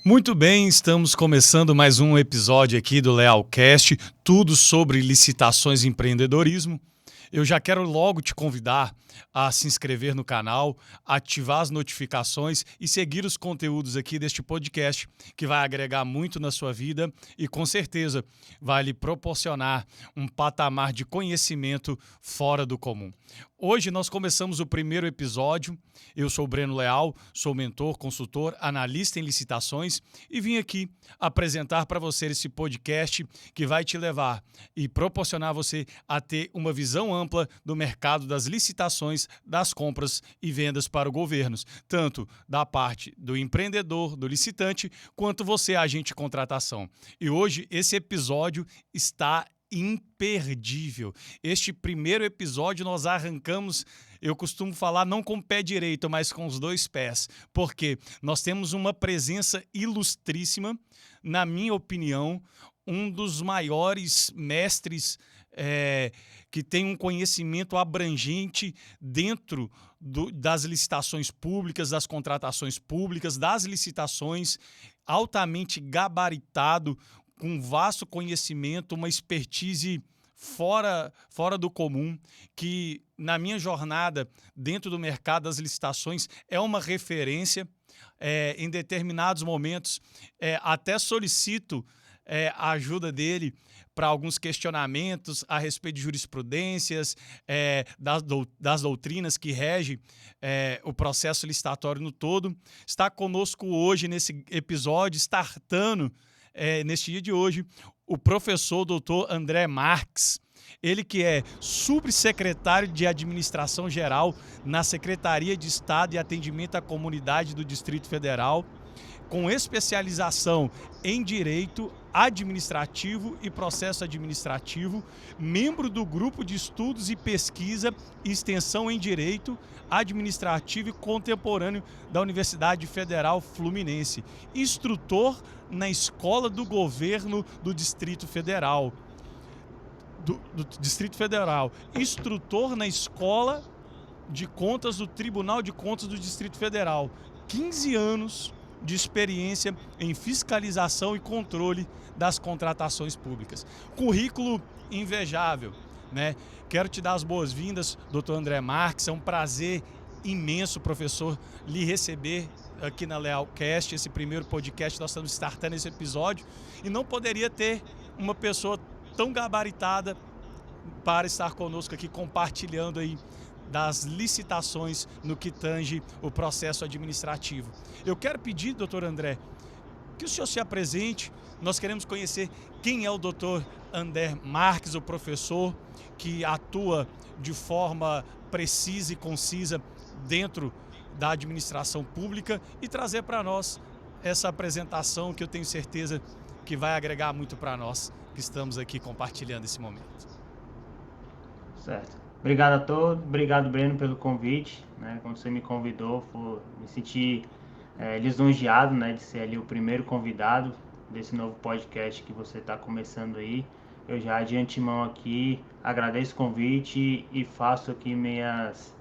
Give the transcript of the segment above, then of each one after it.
Muito bem, estamos começando mais um episódio aqui do Lealcast, tudo sobre licitações e empreendedorismo. Eu já quero logo te convidar a se inscrever no canal, ativar as notificações e seguir os conteúdos aqui deste podcast, que vai agregar muito na sua vida e com certeza vai lhe proporcionar um patamar de conhecimento fora do comum. Hoje nós começamos o primeiro episódio. Eu sou o Breno Leal, sou mentor, consultor, analista em licitações e vim aqui apresentar para você esse podcast que vai te levar e proporcionar a você a ter uma visão ampla do mercado das licitações, das compras e vendas para o governo, tanto da parte do empreendedor, do licitante, quanto você, agente de contratação. E hoje esse episódio está imperdível. Este primeiro episódio nós arrancamos, eu costumo falar não com o pé direito, mas com os dois pés, porque nós temos uma presença ilustríssima, na minha opinião, um dos maiores mestres que tem um conhecimento abrangente dentro das licitações públicas, das contratações públicas, das licitações, altamente gabaritado, com vasto conhecimento, uma expertise fora do comum, que na minha jornada dentro do mercado das licitações é uma referência. Em determinados momentos, até solicito a ajuda dele para alguns questionamentos a respeito de jurisprudências, das doutrinas que regem o processo licitatório no todo. Está conosco hoje nesse episódio, startando neste dia de hoje, o professor Dr. André Marques, ele que é subsecretário de Administração Geral na Secretaria de Estado e Atendimento à Comunidade do Distrito Federal, com especialização em Direito Administrativo e Processo Administrativo, membro do Grupo de Estudos e Pesquisa e Extensão em Direito Administrativo e Contemporâneo da Universidade Federal Fluminense, instrutor na Escola do Governo do Distrito Federal, instrutor na Escola de Contas do Tribunal de Contas do Distrito Federal, 15 anos de experiência em fiscalização e controle das contratações públicas. Currículo invejável, né? Quero te dar as boas-vindas, Dr. André Marques. É um prazer imenso, professor, lhe receber aqui na Lealcast, esse primeiro podcast. Nós estamos startando esse episódio e não poderia ter uma pessoa tão gabaritada para estar conosco aqui compartilhando aí das licitações no que tange o processo administrativo. Eu quero pedir, doutor André, que o senhor se apresente. Nós queremos conhecer quem é o doutor André Marques, o professor que atua de forma precisa e concisa dentro da administração pública e trazer para nós essa apresentação que eu tenho certeza que vai agregar muito para nós que estamos aqui compartilhando esse momento. Certo. Obrigado a todos, obrigado, Breno, pelo convite, né? Quando você me convidou, me senti lisonjeado, né, de ser ali o primeiro convidado desse novo podcast que você está começando aí. Eu já de antemão aqui agradeço o convite e faço aqui minhas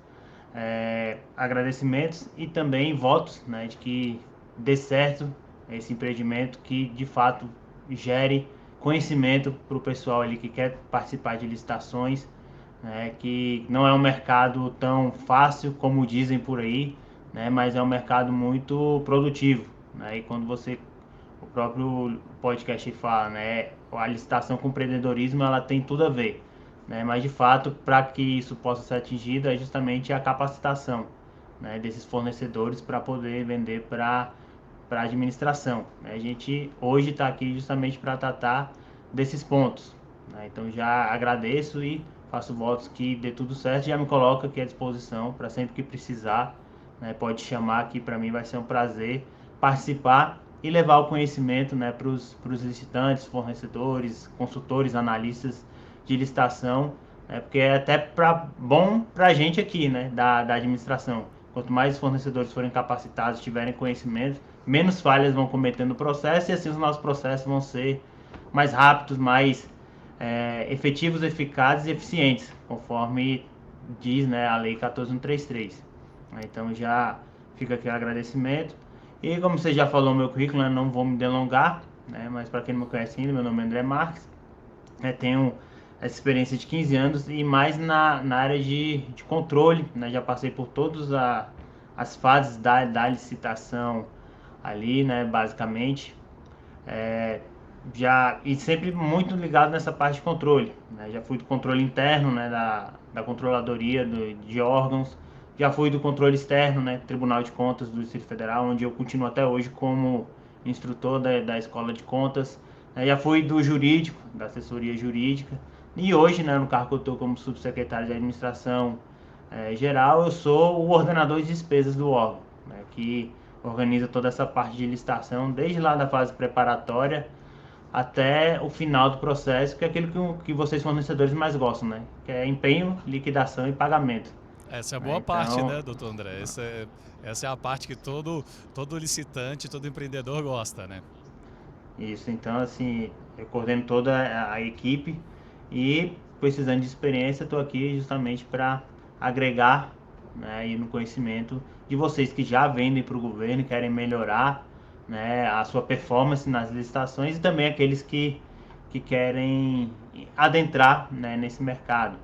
agradecimentos e também votos, né, de que dê certo esse empreendimento, que de fato gere conhecimento para o pessoal ali que quer participar de licitações, que não é um mercado tão fácil como dizem por aí, né, mas é um mercado muito produtivo, né, e quando o próprio podcast fala, né, a licitação com empreendedorismo, ela tem tudo a ver, né, mas de fato, para que isso possa ser atingido, é justamente a capacitação, né, desses fornecedores para poder vender para a administração, né. A gente hoje está aqui justamente para tratar desses pontos, né, então já agradeço e faço votos que dê tudo certo, já me coloco aqui à disposição para sempre que precisar, né, pode chamar aqui, para mim vai ser um prazer participar e levar o conhecimento, né, para os licitantes, fornecedores, consultores, analistas de licitação, né, porque é até bom para a gente aqui, né, da administração. Quanto mais os fornecedores forem capacitados, tiverem conhecimento, menos falhas vão cometer no processo e assim os nossos processos vão ser mais rápidos, mais efetivos, eficazes e eficientes, conforme diz, né, a Lei 14.133. Então já fica aqui o agradecimento E como você já falou no meu currículo, né, não vou me delongar, né, mas para quem não me conhece ainda, meu nome é André Marques, tenho essa experiência de 15 anos e mais na área de controle, né, já passei por todas as fases da licitação ali, né, basicamente, é, e sempre muito ligado nessa parte de controle, né? Já fui do controle interno, né, da controladoria de órgãos, já fui do controle externo, né, Tribunal de Contas do Distrito Federal, onde eu continuo até hoje como instrutor da Escola de Contas, né? Já fui do jurídico, da assessoria jurídica, e hoje, né, no cargo que eu estou como subsecretário de administração geral, eu sou o ordenador de despesas do órgão, né, que organiza toda essa parte de licitação, desde lá da fase preparatória até o final do processo, que é aquilo que vocês fornecedores mais gostam, né? Que é empenho, liquidação e pagamento. Essa é a Né? boa parte, Então, né, doutor André? Essa é a parte que todo licitante, todo empreendedor gosta, né? isso. Então, assim, eu coordeno toda a equipe e, precisando de experiência, estou aqui justamente para agregar, né, e no conhecimento de vocês que já vendem para o governo e querem melhorar, né, a sua performance nas licitações e também aqueles que querem adentrar, né, nesse mercado.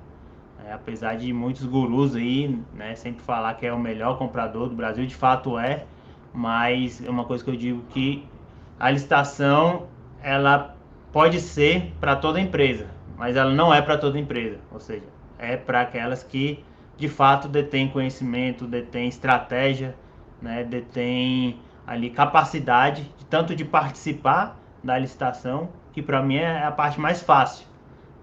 Apesar de muitos gurus aí, né, sempre falar que é o melhor comprador do Brasil, de fato é, mas é uma coisa que eu digo que a licitação ela pode ser para toda empresa, mas ela não é para toda empresa, ou seja, é para aquelas que de fato detêm conhecimento, detêm estratégia, né, detêm ali capacidade tanto de participar da licitação, que para mim é a parte mais fácil,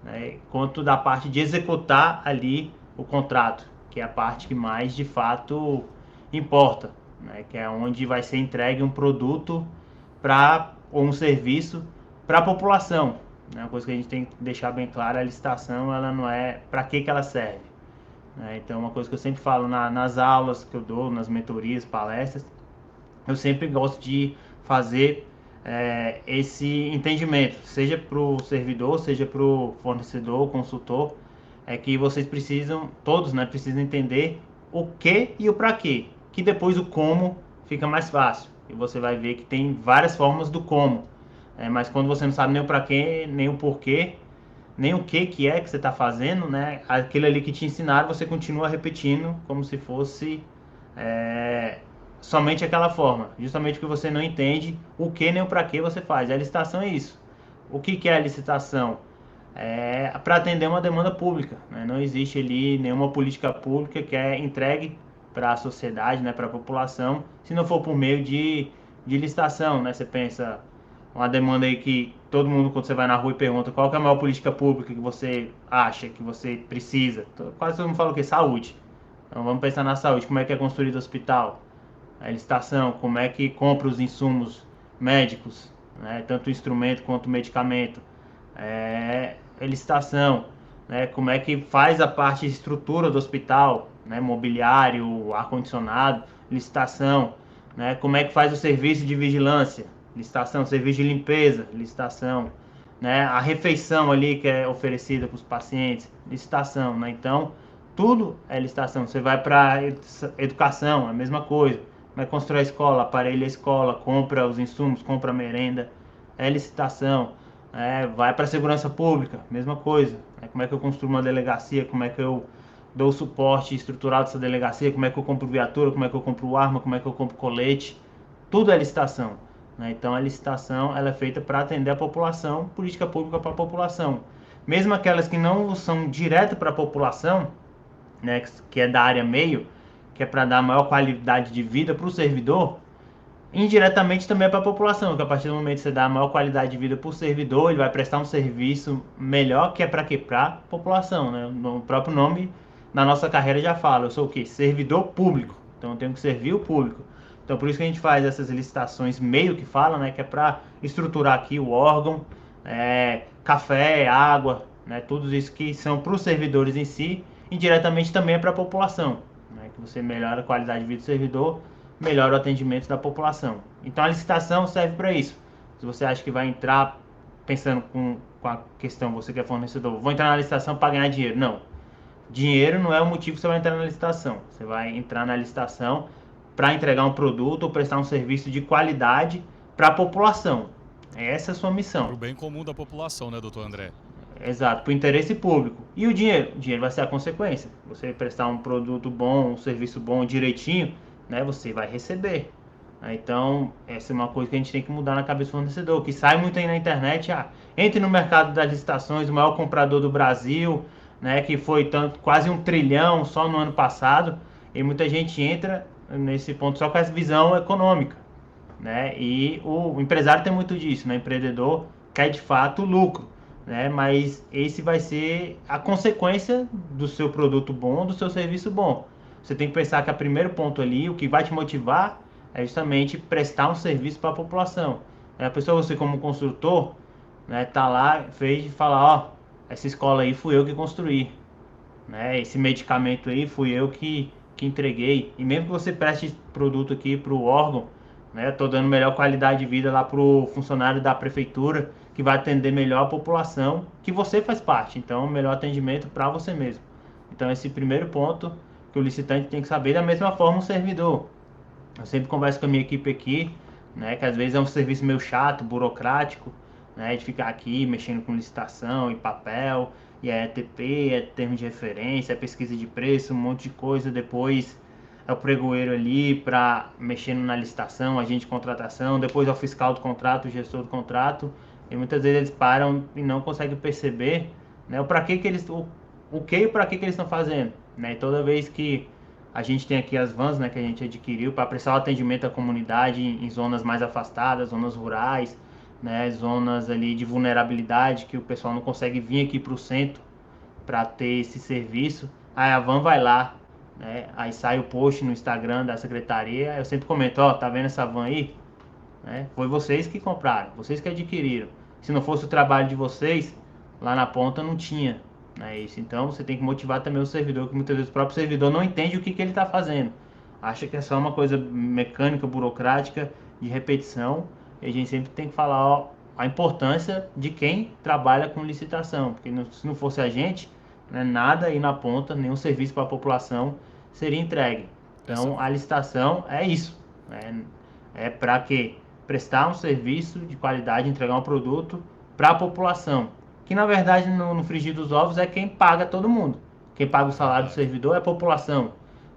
né, quanto da parte de executar ali o contrato, que é a parte que mais de fato importa, né, que é onde vai ser entregue um produto ou um serviço para a população. Né, uma coisa que a gente tem que deixar bem clara, a licitação ela não é para que ela serve. Né, então, uma coisa que eu sempre falo nas aulas que eu dou, nas mentorias, palestras, eu sempre gosto de fazer esse entendimento, seja para o servidor, seja para o fornecedor, consultor, é que vocês precisam, todos, né, precisam entender o que e o para quê, que depois o como fica mais fácil. E você vai ver que tem várias formas do como, mas quando você não sabe nem o para quê, nem o porquê, nem o que é que você está fazendo, né, aquele ali que te ensinaram, você continua repetindo como se fosse é, somente aquela forma, justamente porque você não entende o que nem o para que você faz. A licitação é isso. O que é a licitação? É para atender uma demanda pública, né? Não existe ali nenhuma política pública que é entregue para a sociedade, né, para a população, se não for por meio de licitação, né? Você pensa uma demanda aí que todo mundo, quando você vai na rua e pergunta qual que é a maior política pública que você acha, que você precisa, quase todo mundo fala o quê? Saúde. Então vamos pensar na saúde, como é que é construído o hospital, a licitação, como é que compra os insumos médicos, né, tanto instrumento quanto medicamento, licitação, né, como é que faz a parte de estrutura do hospital, né, mobiliário, ar-condicionado, licitação, né, como é que faz o serviço de vigilância, licitação, serviço de limpeza, licitação, né, a refeição ali que é oferecida para os pacientes, licitação, né, então tudo é licitação. Você vai para educação, a mesma coisa. Vai construir a escola, aparelha a escola, compra os insumos, compra a merenda, é licitação. Vai para a segurança pública, mesma coisa. Como é que eu construo uma delegacia, como é que eu dou o suporte estrutural dessa delegacia, como é que eu compro viatura, como é que eu compro arma, como é que eu compro colete. Tudo é licitação. Então a licitação ela é feita para atender a população, política pública para a população. Mesmo aquelas que não são direto para a população, né, que é da área meio, que é para dar maior qualidade de vida para o servidor, indiretamente também é para a população, que a partir do momento que você dá maior qualidade de vida para o servidor, ele vai prestar um serviço melhor, que é para quê? Para a população, né? No próprio nome, na nossa carreira já fala, eu sou o quê? Servidor público, então eu tenho que servir o público. Então por isso que a gente faz essas licitações meio que fala, né, que é para estruturar aqui o órgão, café, água, né, tudo isso que são para os servidores em si, indiretamente também é para a população, né, que você melhora a qualidade de vida do servidor, melhora o atendimento da população. Então a licitação serve para isso. Se você acha que vai entrar pensando com a questão, você que é fornecedor, vou entrar na licitação para ganhar dinheiro. Não. Dinheiro não é o motivo que você vai entrar na licitação. Você vai entrar na licitação para entregar um produto ou prestar um serviço de qualidade para a população. Essa é a sua missão. Para o bem comum da população, né, doutor André? Exato, para o interesse público. E o dinheiro? O dinheiro vai ser a consequência. Você prestar um produto bom, um serviço bom direitinho, né, você vai receber. Então, essa é uma coisa que a gente tem que mudar na cabeça do fornecedor, que sai muito aí na internet, entre no mercado das licitações, o maior comprador do Brasil, né, que foi quase 1 trilhão só no ano passado, e muita gente entra nesse ponto só com essa visão econômica, né, e o empresário tem muito disso, né, o empreendedor quer de fato lucro, né, mas esse vai ser a consequência do seu produto bom, do seu serviço bom. Você tem que pensar que o primeiro ponto ali, o que vai te motivar é justamente prestar um serviço para a população. A pessoa, você como construtor, né, tá lá, fez de falar, ó, essa escola aí fui eu que construí, né, esse medicamento aí fui eu que entreguei. E mesmo que você preste esse produto aqui para o órgão, né, tô dando melhor qualidade de vida lá para o funcionário da prefeitura, que vai atender melhor a população, que você faz parte. Então, melhor atendimento para você mesmo. Então, esse primeiro ponto que o licitante tem que saber, da mesma forma o servidor. Eu sempre converso com a minha equipe aqui, né, que às vezes é um serviço meio chato, burocrático, né, de ficar aqui mexendo com licitação e papel, e é ETP, é termo de referência, é pesquisa de preço, um monte de coisa. Depois é o pregoeiro ali para mexendo na licitação, agente de contratação, depois é o fiscal do contrato, o gestor do contrato, e muitas vezes eles param e não conseguem perceber, né, o para que eles, o que e para que eles estão fazendo, né, e toda vez que a gente tem aqui as vans, né, que a gente adquiriu para prestar o atendimento à comunidade em zonas mais afastadas, zonas rurais, né, zonas ali de vulnerabilidade que o pessoal não consegue vir aqui para o centro para ter esse serviço. Aí a van vai lá, né, aí sai o post no Instagram da secretaria. Eu sempre comento, ó, tá vendo essa van aí? Né, foi vocês que compraram, vocês que adquiriram. Se não fosse o trabalho de vocês, lá na ponta não tinha. É isso. Então você tem que motivar também o servidor, que muitas vezes o próprio servidor não entende o que ele está fazendo. Acha que é só uma coisa mecânica, burocrática, de repetição. E a gente sempre tem que falar, ó, a importância de quem trabalha com licitação. Porque se não fosse a gente, né, nada aí na ponta, nenhum serviço para a população seria entregue. Então a licitação é isso. Né? É para quê? Prestar um serviço de qualidade, entregar um produto para a população. Que na verdade no frigir dos ovos é quem paga todo mundo. Quem paga o salário do servidor é a população.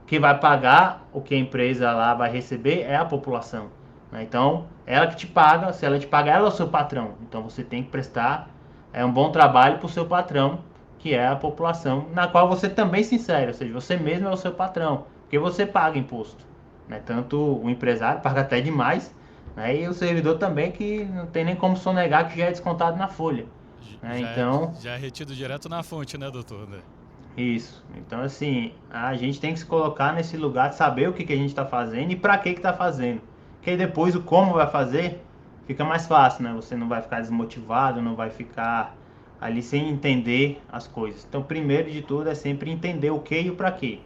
Quem vai pagar o que a empresa lá vai receber é a população. Né? Então, ela que te paga, se ela te paga, ela é o seu patrão. Então você tem que prestar um bom trabalho para o seu patrão, que é a população, na qual você também se insere, ou seja, você mesmo é o seu patrão, porque você paga imposto. Né? Tanto o empresário paga até demais, né? E o servidor também, que não tem nem como sonegar que já é descontado na folha. Então, já é retido direto na fonte, né, doutor? Isso. Então, assim, a gente tem que se colocar nesse lugar de saber o que a gente está fazendo e para que está fazendo. Porque aí depois o como vai fazer fica mais fácil, né? Você não vai ficar desmotivado, não vai ficar ali sem entender as coisas. Então, primeiro de tudo é sempre entender o que e o para quê.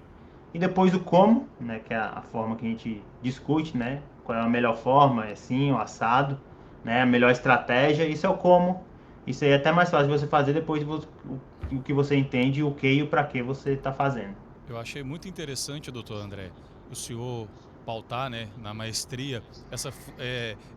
E depois o como, né? Que é a forma que a gente discute, né? Qual é a melhor forma, é assim, o assado, né? A melhor estratégia, isso é o como. Isso aí é até mais fácil de você fazer depois o que você entende, o que e o para que você está fazendo. Eu achei muito interessante, doutor André, o senhor pautar, né, na maestria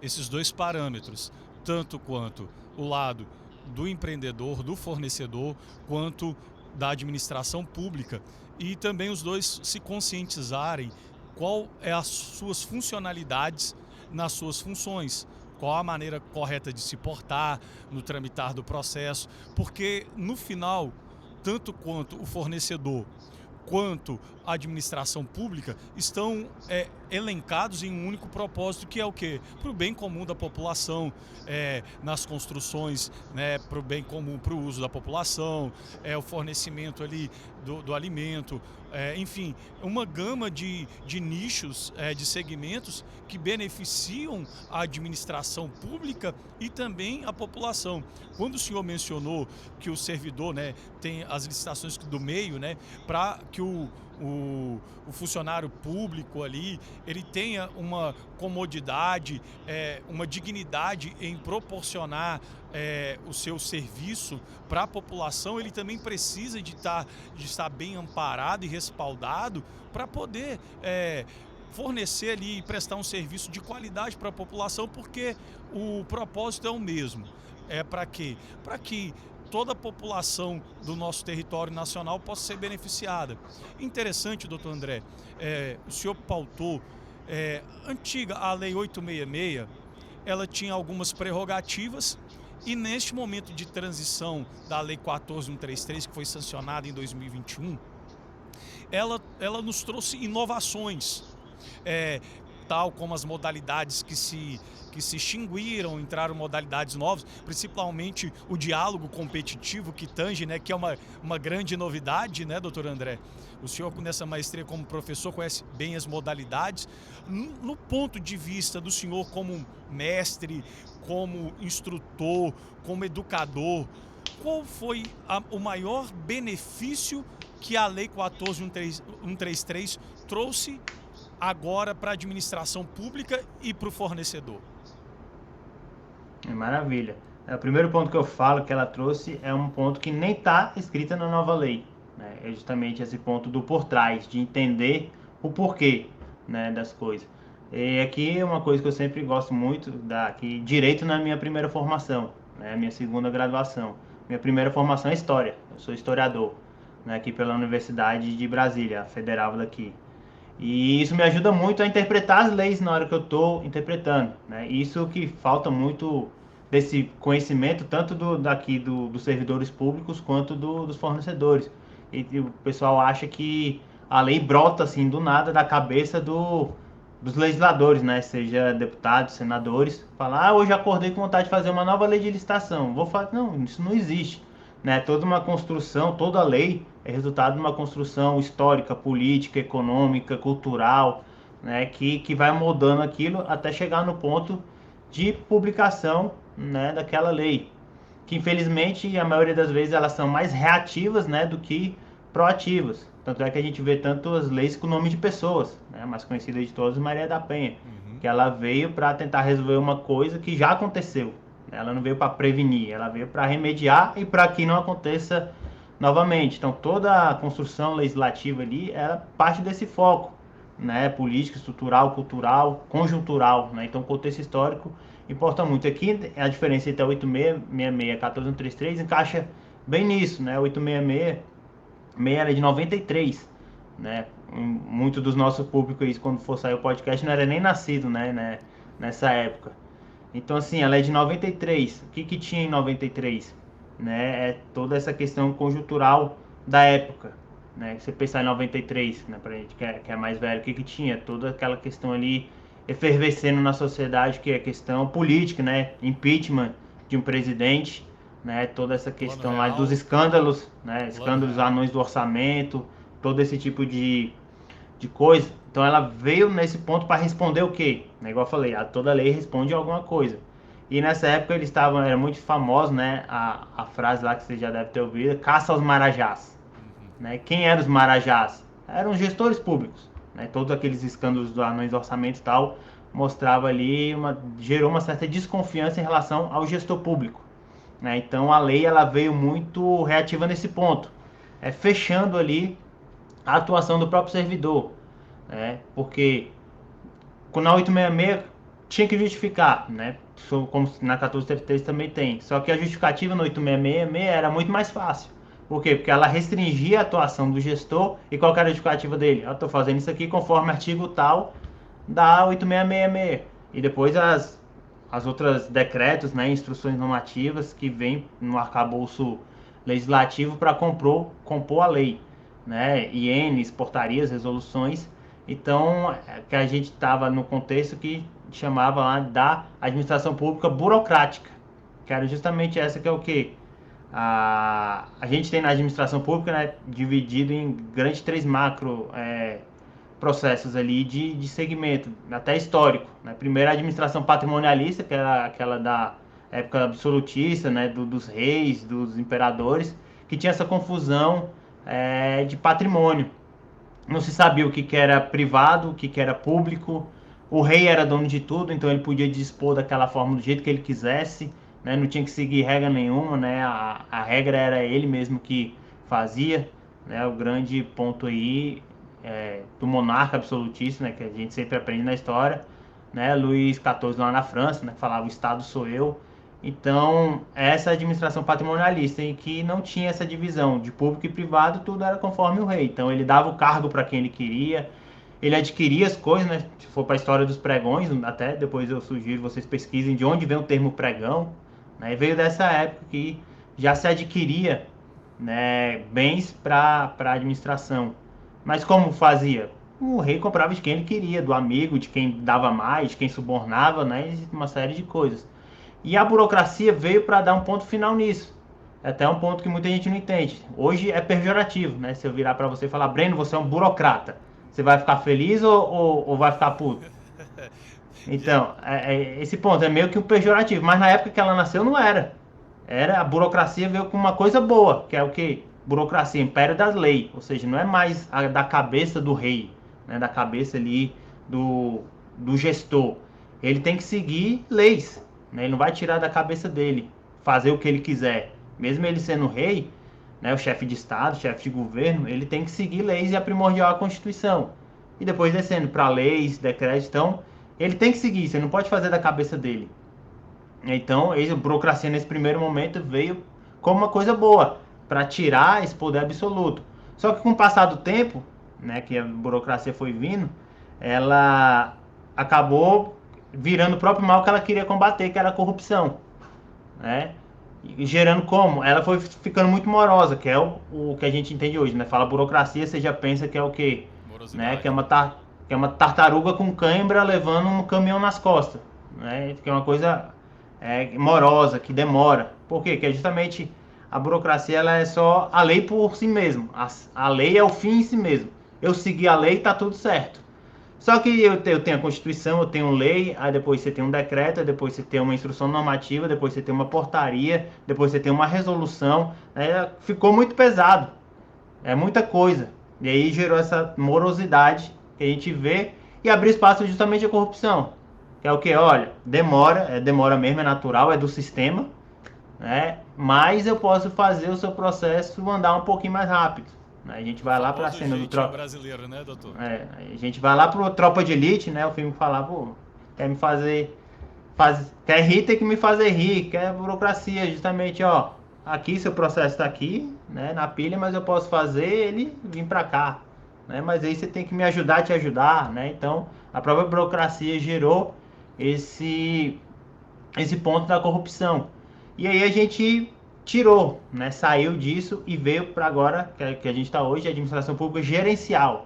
esses dois parâmetros, tanto quanto o lado do empreendedor, do fornecedor, quanto da administração pública, e também os dois se conscientizarem qual é as suas funcionalidades nas suas funções. Qual a maneira correta de se portar no tramitar do processo, porque no final, tanto quanto o fornecedor quanto a administração pública estão elencados em um único propósito, que é o quê? Para o bem comum da população, nas construções, né, para o bem comum, para o uso da população, o fornecimento ali do alimento, enfim, uma gama de nichos, de segmentos que beneficiam a administração pública e também a população. Quando o senhor mencionou que o servidor, né, tem as licitações do meio, né, para que o funcionário público ali, ele tenha uma comodidade, uma dignidade em proporcionar o seu serviço para a população, ele também precisa de estar bem amparado e respaldado para poder fornecer ali e prestar um serviço de qualidade para a população, porque o propósito é o mesmo. É para quê? Para que toda a população do nosso território nacional possa ser beneficiada. Interessante, doutor André, o senhor pautou, antiga, a Lei 866, ela tinha algumas prerrogativas e neste momento de transição da Lei 14.133, que foi sancionada em 2021, ela nos trouxe inovações, tal como as modalidades que se extinguiram, entraram modalidades novas, principalmente o diálogo competitivo que tange, né, que é uma grande novidade, né, doutor André? O senhor, nessa maestria como professor, conhece bem as modalidades. No ponto de vista do senhor como mestre, como instrutor, como educador, qual foi o maior benefício que a Lei 14.133 trouxe agora para a administração pública e para o fornecedor? Maravilha. O primeiro ponto que eu falo que ela trouxe é um ponto que nem está escrito na nova lei, né? É justamente esse ponto do por trás, de entender o porquê, né, das coisas. E aqui é uma coisa que eu sempre gosto muito, que direito não é a minha primeira formação, né, minha segunda graduação. Minha primeira formação é história, eu sou historiador, né, aqui pela Universidade de Brasília, a federal daqui. E isso me ajuda muito a interpretar as leis na hora que eu estou interpretando, né? Isso que falta muito desse conhecimento, tanto dos servidores públicos quanto dos fornecedores. E o pessoal acha que a lei brota assim do nada da cabeça dos legisladores, né? Seja deputados, senadores, falar, hoje acordei com vontade de fazer uma nova lei de licitação. Vou falar, não, isso não existe, né? Toda uma construção, toda lei é resultado de uma construção histórica, política, econômica, cultural, né? Que vai moldando aquilo até chegar no ponto de publicação, né, daquela lei. Que infelizmente a maioria das vezes elas são mais reativas, né, do que proativas. Tanto é que a gente vê tanto as leis com o nome de pessoas, né, mais conhecida de todas, Maria da Penha, que ela veio para tentar resolver uma coisa que já aconteceu. Ela não veio para prevenir, ela veio para remediar e para que não aconteça novamente. Então toda a construção legislativa ali é parte desse foco, né, político, estrutural, cultural, conjuntural, né? Então o contexto histórico importa muito. Aqui a diferença entre a 8666 e a 14.133 encaixa bem nisso, né? A 866 era de 93, né? Muito dos nossos públicos, quando for sair o podcast, não era nem nascido, né? Nessa época. Então, assim, ela é de 93. O que tinha em 93? Né? É toda essa questão conjuntural da época. Né? Você pensar em 93, né? Pra gente que é mais velho, o que tinha? Toda aquela questão ali efervescendo na sociedade, que é questão política, né? Impeachment de um presidente, né? Toda essa questão lá dos escândalos, né? Escândalos anões do orçamento, todo esse tipo de coisa. Então ela veio nesse ponto para responder o quê? Igual eu falei, toda lei responde alguma coisa. E nessa época eles estavam, era muito famoso, né? A frase lá que você já deve ter ouvido, caça aos marajás. Né? Quem eram os marajás? Eram gestores públicos. Né? Todos aqueles escândalos do anões do orçamento e tal, mostrava ali, gerou uma certa desconfiança em relação ao gestor público. Né? Então a lei ela veio muito reativa nesse ponto, fechando ali a atuação do próprio servidor, né? Porque na 866 tinha que justificar, né? Como na 1433 também tem. Só que a justificativa no 8666 era muito mais fácil. Por quê? Porque ela restringia a atuação do gestor. E qual era a justificativa dele? Eu estou fazendo isso aqui conforme artigo tal da 8666. E depois as outras decretos, né, instruções normativas que vêm no arcabouço legislativo para compor a lei, né, ienes, portarias, resoluções. Então, que a gente estava no contexto que chamava lá da administração pública burocrática, que era justamente essa que é o quê? A gente tem na administração pública, né, dividido em grandes 3 macro processos ali de segmento, até histórico. Né? Primeiro a administração patrimonialista, que era aquela da época absolutista, né, dos reis, dos imperadores, que tinha essa confusão de patrimônio. Não se sabia o que era privado, o que era público. O rei era dono de tudo, então ele podia dispor daquela forma, do jeito que ele quisesse. Né? Não tinha que seguir regra nenhuma, né? A regra era ele mesmo que fazia. Né? O grande ponto aí do monarca absolutista, né, que a gente sempre aprende na história, né, Luís XIV lá na França, né, que falava o Estado sou eu. Então, essa administração patrimonialista em que não tinha essa divisão de público e privado, tudo era conforme o rei. Então, ele dava o cargo para quem ele queria, ele adquiria as coisas, né? Se for para a história dos pregões, até depois eu sugiro vocês pesquisem de onde vem o termo pregão, né? Veio dessa época que já se adquiria, né, bens para a administração. Mas como fazia? O rei comprava de quem ele queria, do amigo, de quem dava mais, de quem subornava, né? Uma série de coisas. E a burocracia veio para dar um ponto final nisso. É até um ponto que muita gente não entende. Hoje é pejorativo, né? Se eu virar para você e falar, Breno, você é um burocrata, você vai ficar feliz ou vai ficar puto? Então, esse ponto é meio que um pejorativo. Mas na época que ela nasceu não era. A burocracia veio com uma coisa boa, que é o que? Burocracia, império das leis. Ou seja, não é mais da cabeça do rei, né? Da cabeça ali do gestor. Ele tem que seguir leis, né? Ele não vai tirar da cabeça dele, fazer o que ele quiser. Mesmo ele sendo rei, né, o chefe de Estado, chefe de governo, ele tem que seguir leis e a primordial a Constituição. E depois descendo para leis, decretos, então, ele tem que seguir, você não pode fazer da cabeça dele. Então, a burocracia nesse primeiro momento veio como uma coisa boa, para tirar esse poder absoluto. Só que com o passar do tempo, né, que a burocracia foi vindo, ela acabou virando o próprio mal que ela queria combater, que era a corrupção, né? E gerando como? Ela foi ficando muito morosa, que é o que a gente entende hoje, né? Fala burocracia, você já pensa que é o quê? Né? Que é uma tartaruga com cãibra levando um caminhão nas costas, né? Que é uma coisa morosa, que demora. Por quê? Que é justamente a burocracia, ela é só a lei por si mesmo. A lei é o fim em si mesmo. Eu seguir a lei, tá tudo certo. Só que eu tenho a Constituição, eu tenho lei, aí depois você tem um decreto, aí depois você tem uma instrução normativa, depois você tem uma portaria, depois você tem uma resolução. Ficou muito pesado. É muita coisa. E aí gerou essa morosidade que a gente vê e abriu espaço justamente à corrupção. Que é o que? Olha, demora mesmo, é natural, é do sistema, né? Mas eu posso fazer o seu processo andar um pouquinho mais rápido. A gente vai lá para a cena do tropa brasileiro, né, doutor? A gente vai lá pro Tropa de Elite, né? O filme falar, pô, quer me fazer, quer rir, tem que me fazer rir, quer burocracia, justamente, ó, aqui seu processo está aqui, né, na pilha, mas eu posso fazer ele vir para cá, né? Mas aí você tem que me ajudar a te ajudar, né? Então, a própria burocracia gerou esse ponto da corrupção. E aí a gente tirou, né, saiu disso e veio para agora, que a gente está hoje, a administração pública gerencial.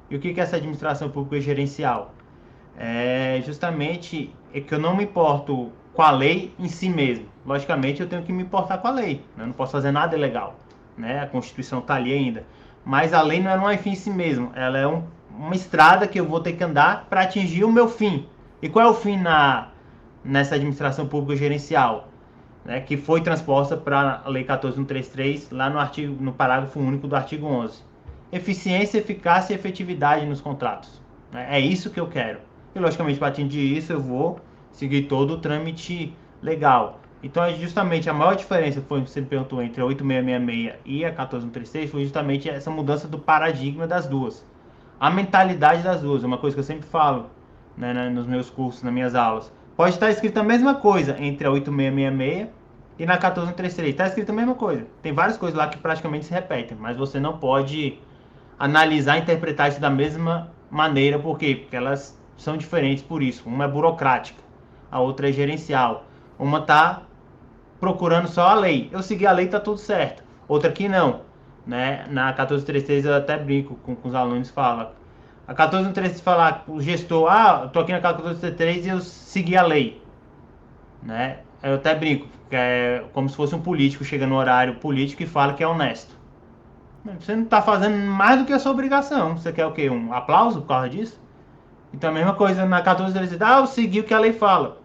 E o que é essa administração pública gerencial? É justamente que eu não me importo com a lei em si mesmo. Logicamente, eu tenho que me importar com a lei. Eu não posso fazer nada ilegal, né? A Constituição está ali ainda. Mas a lei não é um fim em si mesmo. Ela é uma estrada que eu vou ter que andar para atingir o meu fim. E qual é o fim nessa administração pública gerencial? Né, que foi transposta para a Lei 14.133, lá no parágrafo único do artigo 11. Eficiência, eficácia e efetividade nos contratos. Né? É isso que eu quero. E, logicamente, para atingir isso, eu vou seguir todo o trâmite legal. Então, justamente, a maior diferença, foi você me perguntou, entre a 8666 e a 14.133, foi justamente essa mudança do paradigma das duas. A mentalidade das duas, é uma coisa que eu sempre falo, né, nos meus cursos, nas minhas aulas. Pode estar escrito a mesma coisa entre a 8666 e na 14.133. Está escrito a mesma coisa. Tem várias coisas lá que praticamente se repetem, mas você não pode analisar e interpretar isso da mesma maneira. Por quê? Porque elas são diferentes por isso. Uma é burocrática, a outra é gerencial. Uma está procurando só a lei. Eu segui a lei, está tudo certo. Outra aqui não. Né? Na 14.133 eu até brinco com os alunos e falo. A 14.133 falar o gestor, eu tô aqui na 14.133 e eu segui a lei. Né? Eu até brinco, que é como se fosse um político, chega no horário político e fala que é honesto. Você não está fazendo mais do que a sua obrigação. Você quer o quê? Um aplauso por causa disso? Então a mesma coisa na 14.133, eu segui o que a lei fala.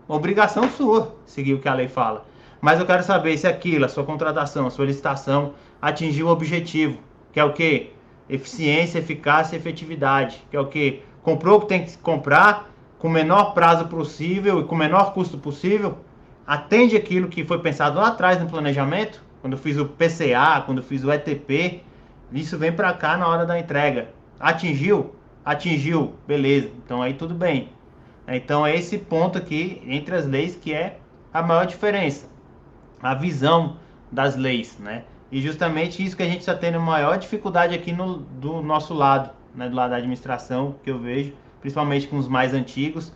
Obrigação sua, seguir o que a lei fala. Mas eu quero saber se aquilo, a sua contratação, a sua licitação, atingiu o objetivo, que é o quê? Eficiência, eficácia e efetividade, que é o quê? Comprou o que tem que comprar, com o menor prazo possível e com o menor custo possível, atende aquilo que foi pensado lá atrás no planejamento, quando eu fiz o PCA, quando eu fiz o ETP, isso vem para cá na hora da entrega. Atingiu? Atingiu, beleza. Então aí tudo bem. Então é esse ponto aqui entre as leis que é a maior diferença, a visão das leis, né? E justamente isso que a gente está tendo maior dificuldade aqui do nosso lado, né? Do lado da administração, que eu vejo, principalmente com os mais antigos,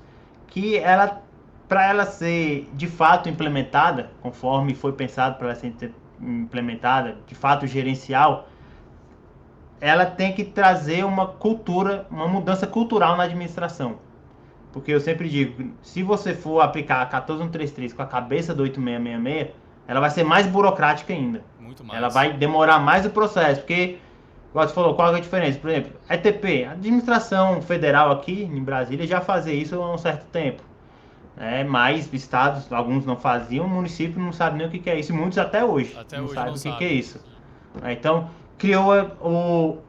que ela, para ela ser de fato implementada, conforme foi pensado para ela ser implementada, de fato gerencial, ela tem que trazer uma cultura, uma mudança cultural na administração. Porque eu sempre digo, se você for aplicar a 14133 com a cabeça do 8666, ela vai ser mais burocrática ainda. Muito mais. Ela vai demorar mais o processo, porque, igual você falou, qual é a diferença? Por exemplo, ETP, a administração federal aqui em Brasília já fazia isso há um certo tempo. Mas estados, alguns não faziam, o município não sabe nem o que é isso, e muitos até hoje não sabem o que é isso. Então, criou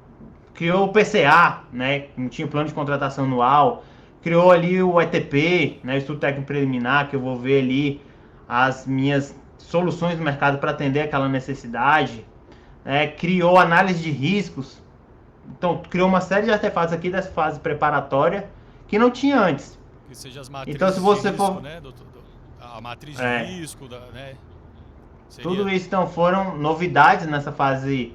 o PCA, né? Não tinha plano de contratação anual, criou ali o ETP, né? O Estudo Técnico Preliminar, que eu vou ver ali as minhas soluções do mercado para atender aquela necessidade, criou análise de riscos, então criou uma série de artefatos aqui dessa fase preparatória que não tinha antes. Que seja as matrizes então, se você de risco, for, né, a matriz de risco, né? Seria... Tudo isso então foram novidades nessa fase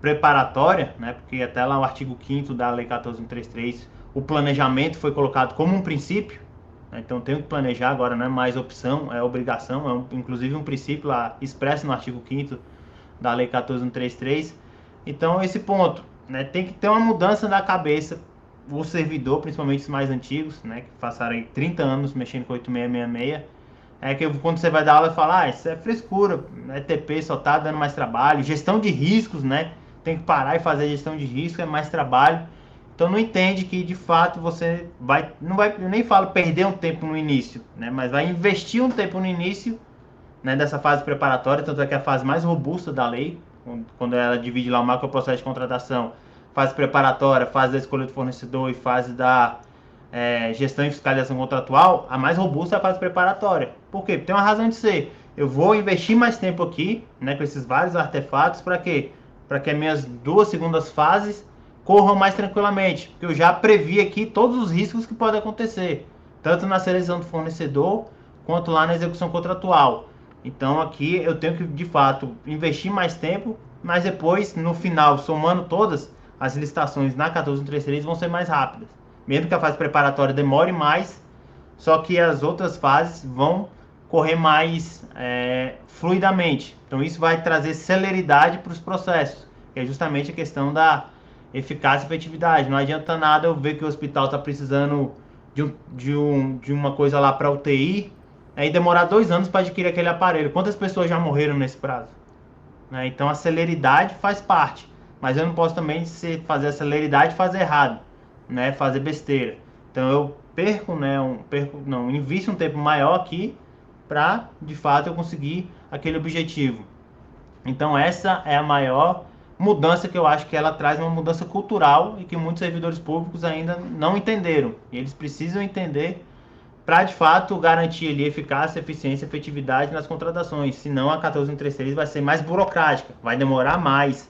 preparatória, né? Porque até lá o artigo 5º da Lei 14133, o planejamento foi colocado como um princípio, né? Então tem que planejar, agora não é mais opção, é obrigação, inclusive um princípio lá expresso no artigo 5º da Lei 14133. Então esse ponto, né? Tem que ter uma mudança na cabeça, o servidor, principalmente os mais antigos, né? Que passaram aí 30 anos mexendo com 8666, que quando você vai dar aula, fala, isso é frescura, ETP só tá dando mais trabalho, gestão de riscos, né? Tem que parar e fazer gestão de risco, é mais trabalho. Então não entende que de fato você não vai, eu nem falo perder um tempo no início, né? Mas vai investir um tempo no início, né? Dessa fase preparatória, tanto é que é a fase mais robusta da lei, quando ela divide lá o macro processo de contratação, fase preparatória, fase da escolha do fornecedor e fase da gestão e fiscalização contratual, a mais robusta é a fase preparatória. Por quê? Porque tem uma razão de ser. Eu vou investir mais tempo aqui, né, com esses vários artefatos, para quê? Para que as minhas 2 segundas fases corram mais tranquilamente. Porque eu já previ aqui todos os riscos que podem acontecer, tanto na seleção do fornecedor, quanto lá na execução contratual. Então aqui eu tenho que, de fato, investir mais tempo, mas depois, no final, somando todas, as licitações na 14133 vão ser mais rápidas. Mesmo que a fase preparatória demore mais, só que as outras fases vão correr mais fluidamente. Então isso vai trazer celeridade para os processos, que é justamente a questão da eficácia e efetividade. Não adianta nada eu ver que o hospital está precisando de uma coisa lá para UTI, aí demorar 2 anos para adquirir aquele aparelho. Quantas pessoas já morreram nesse prazo? Então a celeridade faz parte, mas eu não posso também fazer a celeridade e fazer errado, né? Fazer besteira. Então eu invisto um tempo maior aqui para, de fato, eu conseguir aquele objetivo. Então essa é a maior mudança que eu acho que ela traz, uma mudança cultural e que muitos servidores públicos ainda não entenderam. E eles precisam entender para, de fato, garantir ali eficácia, eficiência e efetividade nas contratações. Senão a 14133 vai ser mais burocrática, vai demorar mais,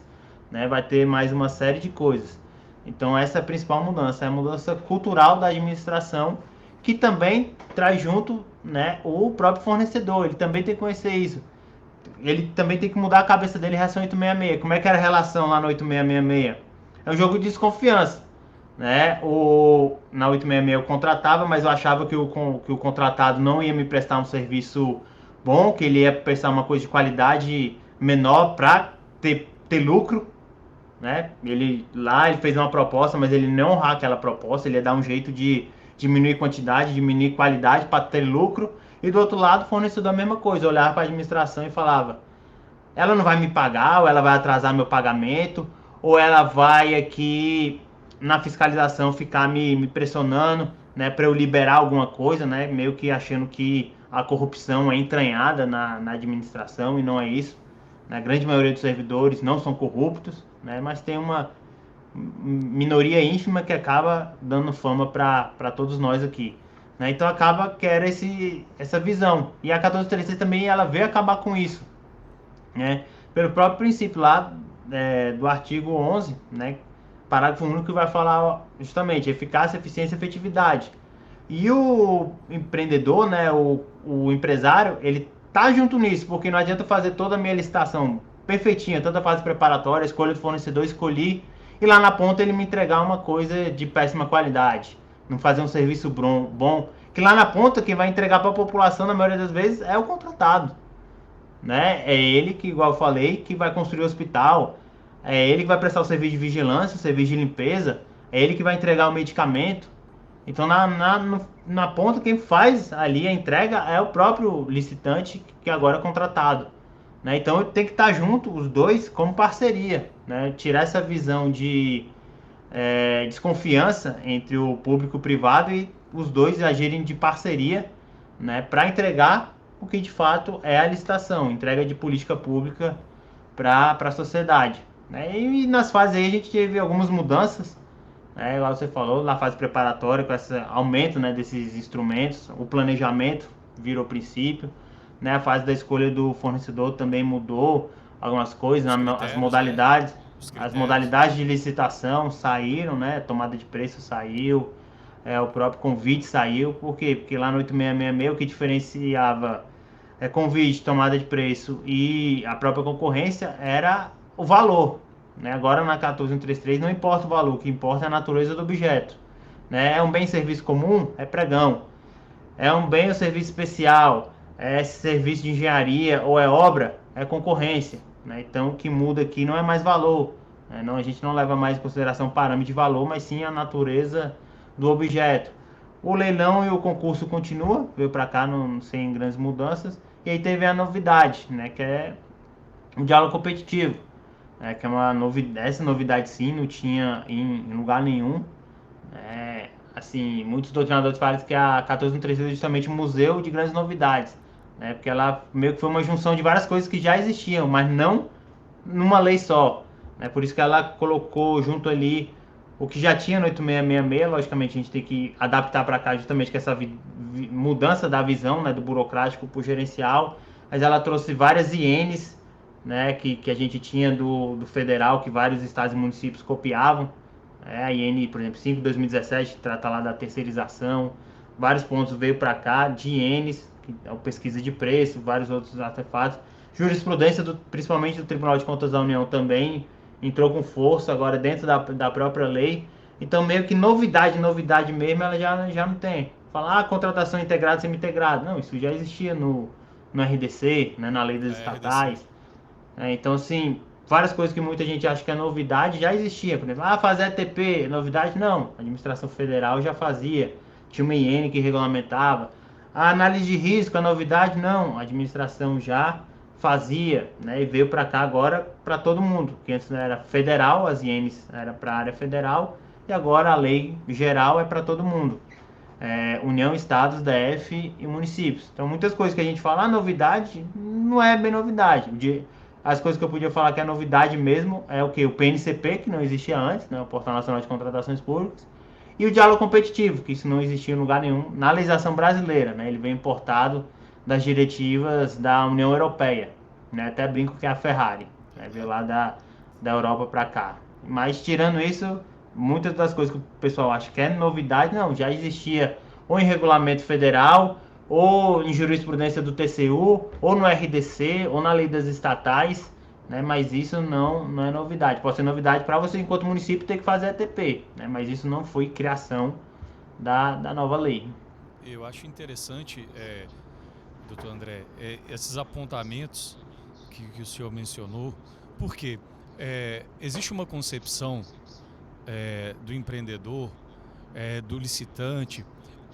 né? Vai ter mais uma série de coisas. Então essa é a principal mudança, é a mudança cultural da administração, que também traz junto, né, o próprio fornecedor. Ele também tem que conhecer isso. Ele também tem que mudar a cabeça dele em relação ao 866. Como é que era a relação lá no 8666? É um jogo de desconfiança, né? Na 866 eu contratava, mas eu achava que o contratado não ia me prestar um serviço bom, que ele ia prestar uma coisa de qualidade menor para ter lucro, né? Ele fez uma proposta, mas ele não honrar aquela proposta, ele ia dar um jeito de diminuir quantidade, diminuir qualidade para ter lucro. E do outro lado, o fornecedor a mesma coisa, eu olhava para a administração e falava: ela não vai me pagar, ou ela vai atrasar meu pagamento, ou ela vai aqui na fiscalização ficar me pressionando, né, para eu liberar alguma coisa, né, meio que achando que a corrupção é entranhada na administração, e não é isso. A grande maioria dos servidores não são corruptos, né, mas tem uma minoria ínfima que acaba dando fama para todos nós aqui. Né? Então acaba que era essa visão. E a 1436 também ela veio acabar com isso. Né? Pelo próprio princípio lá do artigo 11, né? parágrafo único que vai falar justamente eficácia, eficiência e efetividade. E o empreendedor, né, o empresário, ele tá junto nisso, porque não adianta fazer toda a minha licitação perfeitinha, toda a fase preparatória, escolha do fornecedor, escolhi, e lá na ponta ele me entregar uma coisa de péssima qualidade, não fazer um serviço bom, que lá na ponta quem vai entregar para a população, na maioria das vezes, é o contratado. Né? É ele que, igual eu falei, que vai construir o hospital, é ele que vai prestar o serviço de vigilância, o serviço de limpeza, é ele que vai entregar o medicamento. Então, na ponta, quem faz ali a entrega é o próprio licitante, que agora é contratado. Né? Então, tem que estar junto, os dois, como parceria. Né? Tirar essa visão de desconfiança entre o público e o privado e os dois agirem de parceria, né? Para entregar o que de fato é a licitação, entrega de política pública para a sociedade. Né? E nas fases aí a gente teve algumas mudanças, né? Igual você falou, na fase preparatória, com esse aumento, né, desses instrumentos, o planejamento virou princípio, né? A fase da escolha do fornecedor também mudou algumas coisas, as modalidades, né? As modalidades de licitação saíram, né? Tomada de preço saiu, o próprio convite saiu. Por quê? Porque lá no 8666 o que diferenciava convite, tomada de preço e a própria concorrência era o valor. Né? Agora na 14133 não importa o valor, o que importa é a natureza do objeto. Né? É um bem serviço comum? É pregão. É um bem ou serviço especial? É serviço de engenharia ou é obra? É concorrência. Né? Então o que muda aqui não é mais valor. Né? Não, a gente não leva mais em consideração o parâmetro de valor, mas sim a natureza do objeto. O leilão e o concurso continua, veio para cá sem grandes mudanças. E aí teve a novidade, né, que é o diálogo competitivo, que é uma novidade. Essa novidade sim não tinha em lugar nenhum. Assim, muitos doutrinadores falam que a 1413 é justamente um museu de grandes novidades, né, porque ela meio que foi uma junção de várias coisas que já existiam, mas não numa lei só. Né, por isso que ela colocou junto ali o que já tinha no 8666, logicamente a gente tem que adaptar para cá justamente com essa mudança da visão, né, do burocrático para o gerencial, mas ela trouxe várias INs, né, que a gente tinha do federal, que vários estados e municípios copiavam. A IN, por exemplo, 5 de 2017, trata lá da terceirização, vários pontos veio para cá, de INs, que é a pesquisa de preço, vários outros artefatos. Jurisprudência, principalmente do Tribunal de Contas da União também, entrou com força agora dentro da própria lei. Então, meio que novidade mesmo, ela já não tem. Falar contratação integrada e semi-integrada. Não, isso já existia no RDC, né, na lei das estatais. Então, assim, várias coisas que muita gente acha que é novidade já existia. Por exemplo, fazer ATP, novidade? Não. A administração federal já fazia. Tinha uma IN que regulamentava. A análise de risco, a novidade? Não. A administração já fazia, né, e veio para cá agora para todo mundo, que antes era federal, as INs era para a área federal, e agora a lei geral é para todo mundo. União, estados, DF e municípios. Então muitas coisas que a gente fala, novidade, não é bem novidade. As coisas que eu podia falar que é novidade mesmo é o que? O PNCP, que não existia antes, né, o Portal Nacional de Contratações Públicas, e o diálogo competitivo, que isso não existia em lugar nenhum na legislação brasileira, né, ele vem importado das diretivas da União Europeia, né? Até brinco que é a Ferrari, né? Veio lá da Europa para cá. Mas tirando isso, muitas das coisas que o pessoal acha que é novidade, não, já existia ou em regulamento federal, ou em jurisprudência do TCU, ou no RDC, ou na lei das estatais, né? Mas isso não é novidade. Pode ser novidade para você, enquanto município, ter que fazer ATP, né? Mas isso não foi criação da nova lei. Eu acho interessante, doutor André, esses apontamentos que o senhor mencionou, porque existe uma concepção do empreendedor, do licitante,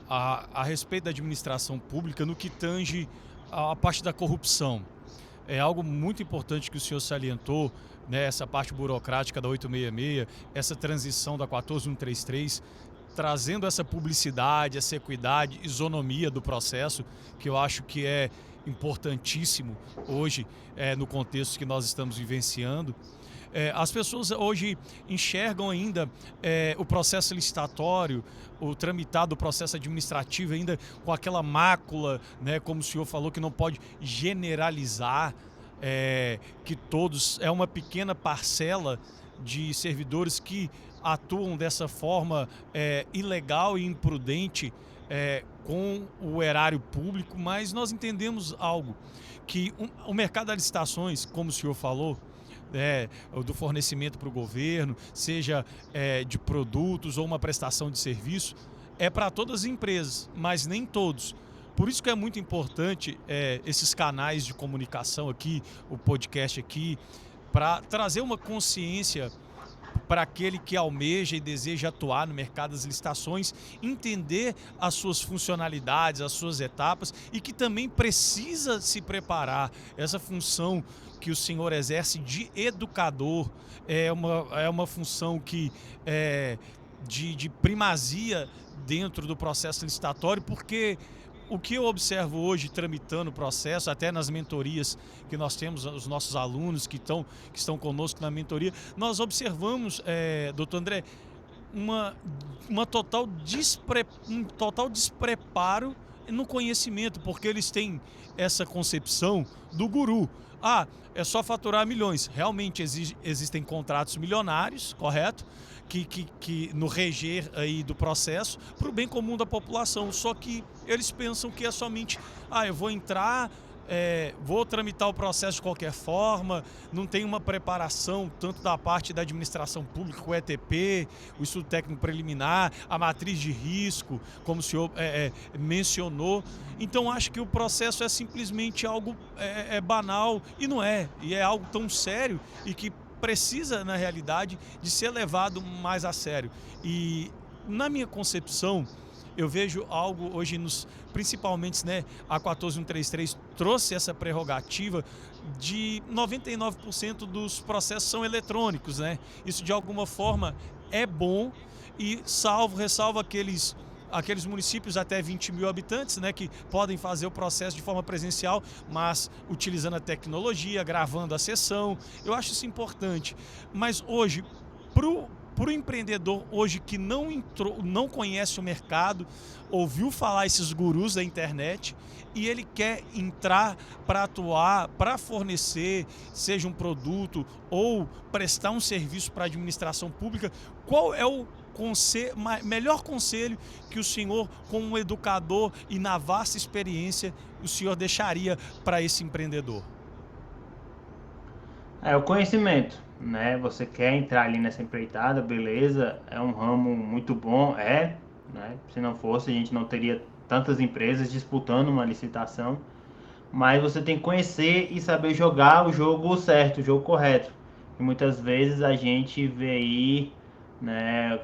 a respeito da administração pública no que tange a parte da corrupção. É algo muito importante que o senhor salientou, né, essa parte burocrática da 866, essa transição da 14133, trazendo essa publicidade, essa equidade, isonomia do processo, que eu acho que é importantíssimo hoje no contexto que nós estamos vivenciando. As pessoas hoje enxergam ainda o processo licitatório, o tramitado do processo administrativo ainda com aquela mácula, né, como o senhor falou, que não pode generalizar, que todos, é uma pequena parcela de servidores que atuam dessa forma ilegal e imprudente com o erário público, mas nós entendemos algo, que o mercado das licitações, como o senhor falou, do fornecimento para o governo, seja de produtos ou uma prestação de serviço, é para todas as empresas, mas nem todos. Por isso que é muito importante esses canais de comunicação aqui, o podcast aqui, para trazer uma consciência para aquele que almeja e deseja atuar no mercado das licitações, entender as suas funcionalidades, as suas etapas, e que também precisa se preparar. Essa função que o senhor exerce de educador é uma função que de primazia dentro do processo licitatório, porque o que eu observo hoje, tramitando o processo, até nas mentorias que nós temos, os nossos alunos que estão conosco na mentoria, nós observamos, doutor André, um total despreparo no conhecimento, porque eles têm essa concepção do guru. É só faturar milhões. Realmente existem contratos milionários, correto? Que no reger aí do processo para o bem comum da população. Só que eles pensam que é somente, eu vou entrar, vou tramitar o processo de qualquer forma, não tem uma preparação tanto da parte da administração pública, o ETP, o estudo técnico preliminar, a matriz de risco, como o senhor mencionou. Então acho que o processo é simplesmente algo banal, e não é, e é algo tão sério e que precisa, na realidade, de ser levado mais a sério. E, na minha concepção, eu vejo algo hoje, principalmente, a 14133 trouxe essa prerrogativa de 99% dos processos são eletrônicos, Isso, de alguma forma, é bom, e ressalvo aqueles municípios até 20 mil habitantes, que podem fazer o processo de forma presencial, mas utilizando a tecnologia, gravando a sessão. Eu acho isso importante. Mas hoje, para o empreendedor hoje que não conhece o mercado, ouviu falar esses gurus da internet, e ele quer entrar para atuar, para fornecer, seja um produto ou prestar um serviço para a administração pública, qual é o melhor conselho que o senhor, como um educador e na vasta experiência, o senhor deixaria para esse empreendedor? O conhecimento, Você quer entrar ali nessa empreitada, beleza, é um ramo muito bom, Se não fosse, a gente não teria tantas empresas disputando uma licitação, mas você tem que conhecer e saber jogar o jogo certo, o jogo correto. E muitas vezes a gente vê aí,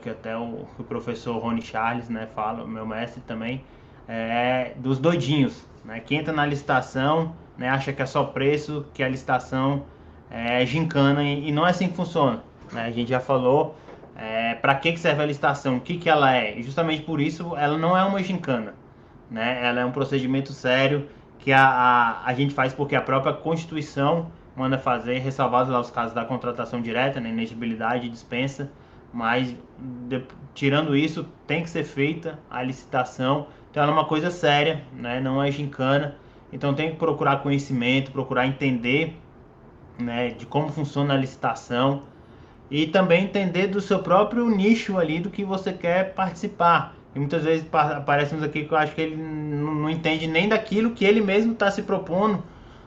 que até o professor Rony Charles, fala, o meu mestre também, dos doidinhos, que entra na licitação, acha que é só preço, que a licitação é gincana, e não é assim que funciona, A gente já falou para que serve a licitação, o que ela é, e justamente por isso ela não é uma gincana, Ela é um procedimento sério que a gente faz porque a própria Constituição manda fazer, ressalvados lá os casos da contratação direta, inexigibilidade e dispensa. Mas, tirando isso, tem que ser feita a licitação. Então, ela é uma coisa séria, Não é gincana. Então, tem que procurar conhecimento, procurar entender, de como funciona a licitação. E também entender do seu próprio nicho ali, do que você quer participar. E muitas vezes aparecemos aqui que eu acho que ele não entende nem daquilo que ele mesmo está se propondo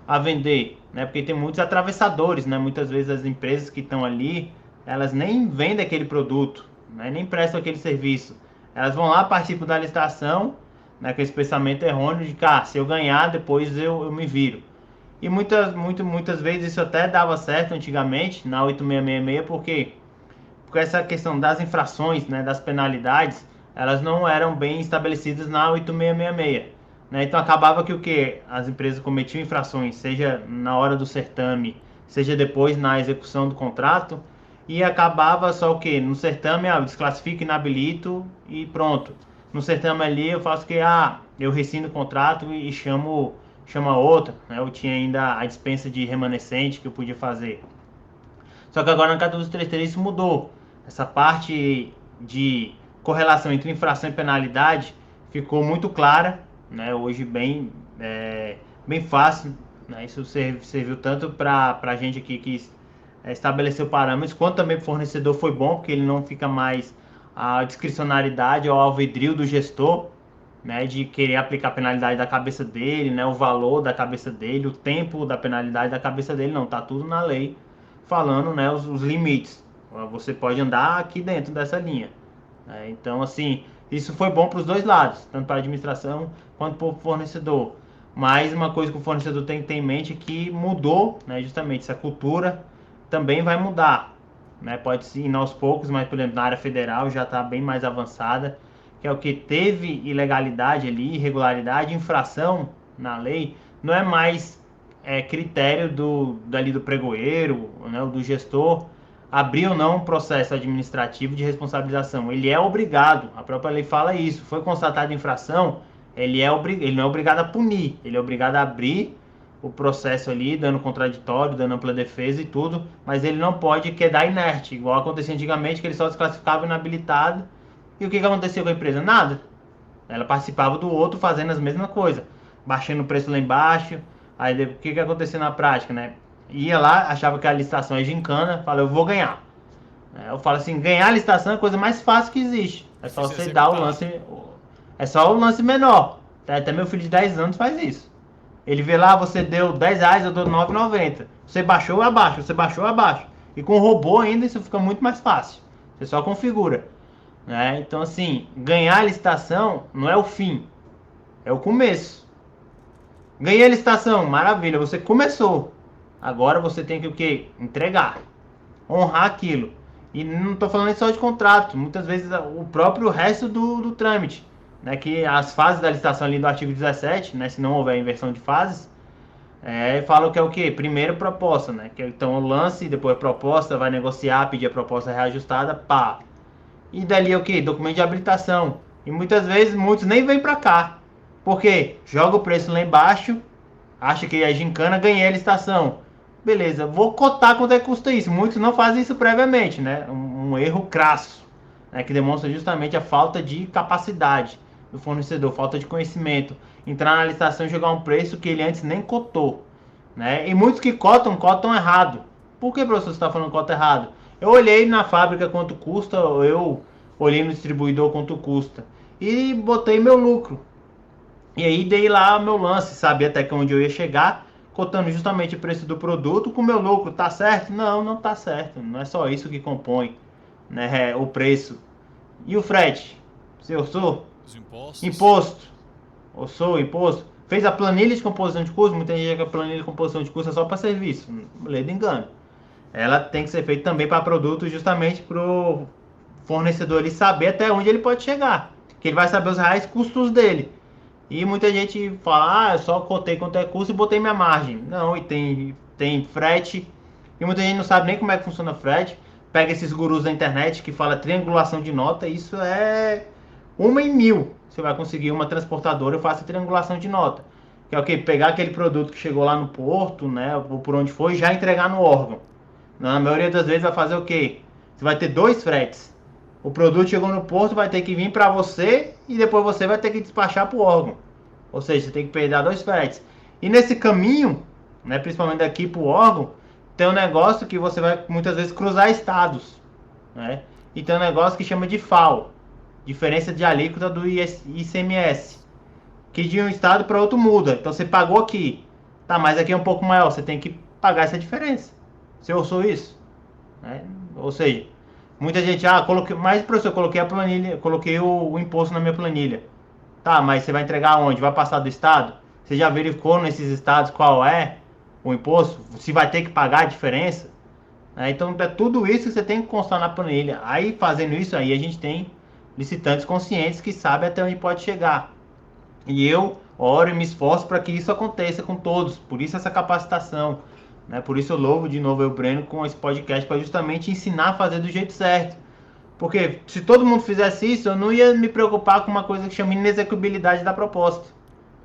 a vender, Porque tem muitos atravessadores, Muitas vezes as empresas que estão ali, elas nem vendem aquele produto, nem prestam aquele serviço. Elas vão lá, participam da licitação, com esse pensamento errôneo de que, se eu ganhar, depois eu me viro. E muitas vezes isso até dava certo antigamente, na 8666, porque essa questão das infrações, das penalidades, elas não eram bem estabelecidas na 8666. Então acabava que as empresas cometiam infrações, seja na hora do certame, seja depois na execução do contrato, e acabava só no certame, eu desclassifico, inabilito e pronto. No certame ali eu faço eu rescindo o contrato e chamo outra, Eu tinha ainda a dispensa de remanescente que eu podia fazer. Só que agora na 14233 isso mudou. Essa parte de correlação entre infração e penalidade ficou muito clara, Hoje bem fácil, Isso serviu tanto para a gente aqui que estabeleceu parâmetros, quanto também para o fornecedor foi bom, porque ele não fica mais a discricionariedade ou alvedrio do gestor, né, de querer aplicar a penalidade da cabeça dele, né, o valor da cabeça dele, o tempo da penalidade da cabeça dele, não, tá tudo na lei falando, né, os limites. Você pode andar aqui dentro dessa linha. Né? Então, assim, isso foi bom para os dois lados, tanto para a administração quanto para o fornecedor. Mas uma coisa que o fornecedor tem que ter em mente é que mudou, né, justamente essa cultura também vai mudar. Né? Pode ser aos poucos, mas, por exemplo, na área federal já está bem mais avançada, que é o que teve ilegalidade ali, irregularidade, infração na lei, não é mais critério dali do pregoeiro, né, do gestor, abrir ou não um processo administrativo de responsabilização. Ele é obrigado, a própria lei fala isso, foi constatada infração, ele não é obrigado a punir, ele é obrigado a abrir o processo ali, dando contraditório, dando ampla defesa e tudo, mas ele não pode quedar inerte, igual acontecia antigamente, que ele só desclassificava inabilitado. E o que acontecia com a empresa? Nada. Ela participava do outro fazendo as mesmas coisas, baixando o preço lá embaixo. Aí o que acontecia na prática, né? Ia lá, achava que a licitação é gincana, fala, eu vou ganhar. Eu falo assim, ganhar a licitação é a coisa mais fácil que existe. É só você dar o lance. É só o lance menor. Até meu filho de 10 anos faz isso. Ele vê lá, você deu 10 reais, eu dou 9,90. Você baixou, eu abaixo. Você baixou, eu abaixo. E com robô ainda isso fica muito mais fácil. Você só configura. Né? Então, assim, ganhar a licitação não é o fim. É o começo. Ganhei a licitação, maravilha. Você começou. Agora você tem que o quê? Entregar. Honrar aquilo. E não estou falando só de contrato. Muitas vezes o próprio resto do trâmite. Né, que as fases da licitação ali do artigo 17, né, se não houver inversão de fases, falam que é o quê? Primeiro proposta, né? Que então o lance, depois a proposta, vai negociar, pedir a proposta reajustada, pá. E dali é o quê? Documento de habilitação. E muitas vezes, muitos nem vêm pra cá. Por quê? Joga o preço lá embaixo, acha que é gincana, ganhei a licitação. Beleza, vou cotar quanto é que custa isso. Muitos não fazem isso previamente, né? Um erro crasso, né? Que demonstra justamente a falta de capacidade do fornecedor, falta de conhecimento. Entrar na licitação e jogar um preço que ele antes nem cotou. Né? E muitos que cotam errado. Por que, professor, você está falando cota errado? Eu olhei na fábrica quanto custa, eu olhei no distribuidor quanto custa. E botei meu lucro. E aí dei lá meu lance, sabia até que onde eu ia chegar, cotando justamente o preço do produto com meu lucro. Tá certo? Não, não tá certo. Não é só isso que compõe, né, o preço. E o frete? Se eu sou? Os impostos. Imposto. Eu sou imposto. Fez a planilha de composição de custo. Muita gente acha que a planilha de composição de custo é só para serviço. Ledo engano. Ela tem que ser feita também para produto, justamente para o fornecedor ele saber até onde ele pode chegar. Que ele vai saber os reais custos dele. E muita gente fala, eu só cotei quanto é custo e botei minha margem. Não, e tem frete. E muita gente não sabe nem como é que funciona frete. Pega esses gurus da internet que fala triangulação de nota. Isso é 1 em 1000. Você vai conseguir uma transportadora e faça triangulação de nota. Que é o quê? Pegar aquele produto que chegou lá no porto, né? Ou por onde foi, e já entregar no órgão. Na maioria das vezes vai fazer o quê? Você vai ter 2 fretes. O produto chegou no porto, vai ter que vir para você e depois você vai ter que despachar para o órgão. Ou seja, você tem que perder 2 fretes. E nesse caminho, né, principalmente daqui para o órgão, tem um negócio que você vai muitas vezes cruzar estados. Né? E tem um negócio que chama de FAO, diferença de alíquota do ICMS, que de um estado para outro muda. Então você pagou aqui, tá, mas aqui é um pouco maior, você tem que pagar essa diferença. Se eu sou isso, né? Ou seja, muita gente, coloquei, mas professor, eu coloquei a planilha, coloquei o imposto na minha planilha. Tá, mas você vai entregar onde? Vai passar do estado? Você já verificou nesses estados qual é o imposto? Se vai ter que pagar a diferença? Então é tudo isso que você tem que constar na planilha. Aí fazendo isso aí a gente tem licitantes conscientes que sabem até onde pode chegar. E eu oro e me esforço para que isso aconteça com todos. Por isso essa capacitação. Né? Por isso eu louvo de novo o Breno com esse podcast para justamente ensinar a fazer do jeito certo. Porque se todo mundo fizesse isso, eu não ia me preocupar com uma coisa que chama inexecuibilidade da proposta.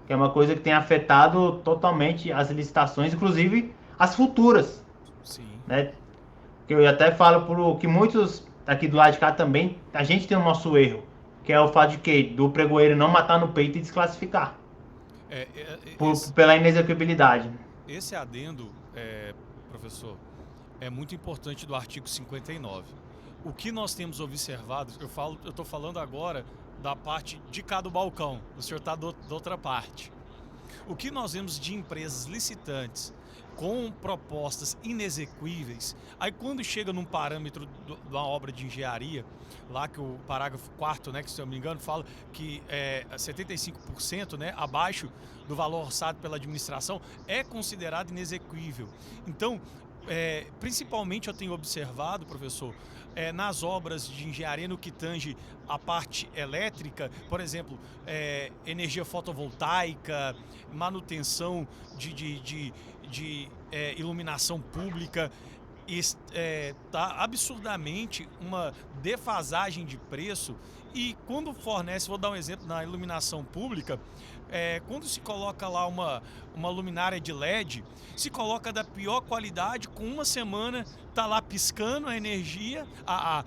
Que é uma coisa que tem afetado totalmente as licitações, inclusive as futuras. Sim. Né? Que eu até falo por que muitos aqui do lado de cá também, a gente tem o nosso erro. Que é o fato de que do pregoeiro não matar no peito e desclassificar. Pela inexecuibilidade. Esse adendo, professor, é muito importante do artigo 59. O que nós temos observado, eu estou falando agora da parte de cá do balcão, o senhor está da outra parte. O que nós vemos de empresas licitantes com propostas inexequíveis, aí quando chega num parâmetro de uma obra de engenharia, lá que o parágrafo 4º, né, que se eu não me engano, fala que 75%, né, abaixo do valor orçado pela administração, é considerado inexequível. Então, principalmente eu tenho observado, professor, nas obras de engenharia no que tange a parte elétrica, por exemplo, energia fotovoltaica, manutenção de iluminação pública, está absurdamente uma defasagem de preço. E quando fornece, vou dar um exemplo na iluminação pública, quando se coloca lá uma luminária de LED, se coloca da pior qualidade, com uma semana está lá piscando a energia, a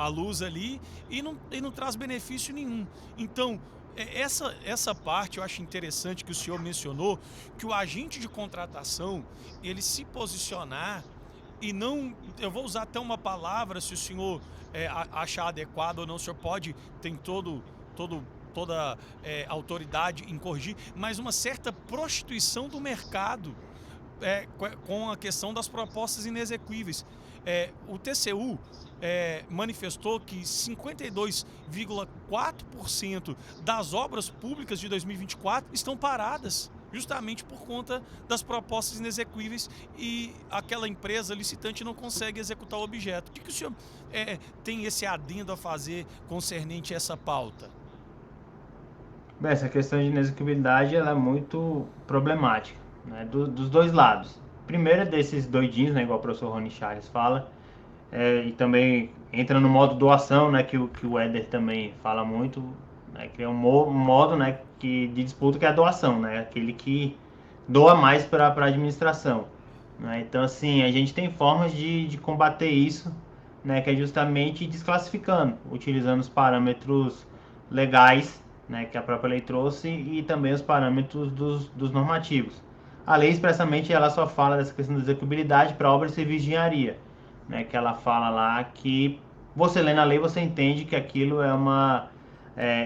luz ali, e não traz benefício nenhum. Então, essa parte eu acho interessante que o senhor mencionou, que o agente de contratação, ele se posicionar e não, eu vou usar até uma palavra, se o senhor achar adequado ou não, o senhor tem toda autoridade em corrigir, mas uma certa prostituição do mercado com a questão das propostas inexequíveis. O TCU manifestou que 52,4% das obras públicas de 2024 estão paradas, justamente por conta das propostas inexequíveis, e aquela empresa licitante não consegue executar o objeto. O que o senhor tem esse adendo a fazer concernente a essa pauta? Bem, essa questão de inexequibilidade ela é muito problemática, né, dos dois lados. Primeiro é desses doidinhos, né, igual o professor Rony Charles fala, e também entra no modo doação, né, que o Éder também fala muito, né, que é um modo, né, de disputa, que é a doação, né, aquele que doa mais para a administração, né. Então, assim, a gente tem formas de combater isso, né, que é justamente desclassificando, utilizando os parâmetros legais, né, que a própria lei trouxe, e também os parâmetros dos normativos. A lei expressamente ela só fala dessa questão da execuibilidade para obras de serviço de engenharia, né, que ela fala lá que você lendo a lei você entende que aquilo é uma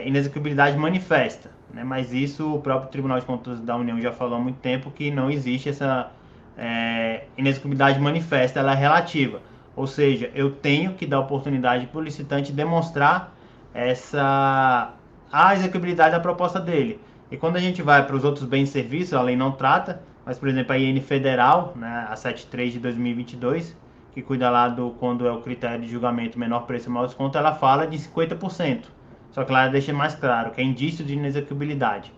inexecuibilidade manifesta, né, mas isso o próprio Tribunal de Contas da União já falou há muito tempo que não existe essa inexecuibilidade manifesta, ela é relativa, ou seja, eu tenho que dar oportunidade para o licitante demonstrar a execuibilidade da proposta dele. E quando a gente vai para os outros bens e serviços, a lei não trata, mas, por exemplo, a IN Federal, né, a 73 de 2022, que cuida lá quando é o critério de julgamento menor preço e maior desconto, ela fala de 50%. Só que lá ela deixa mais claro, que é indício de inexecuibilidade.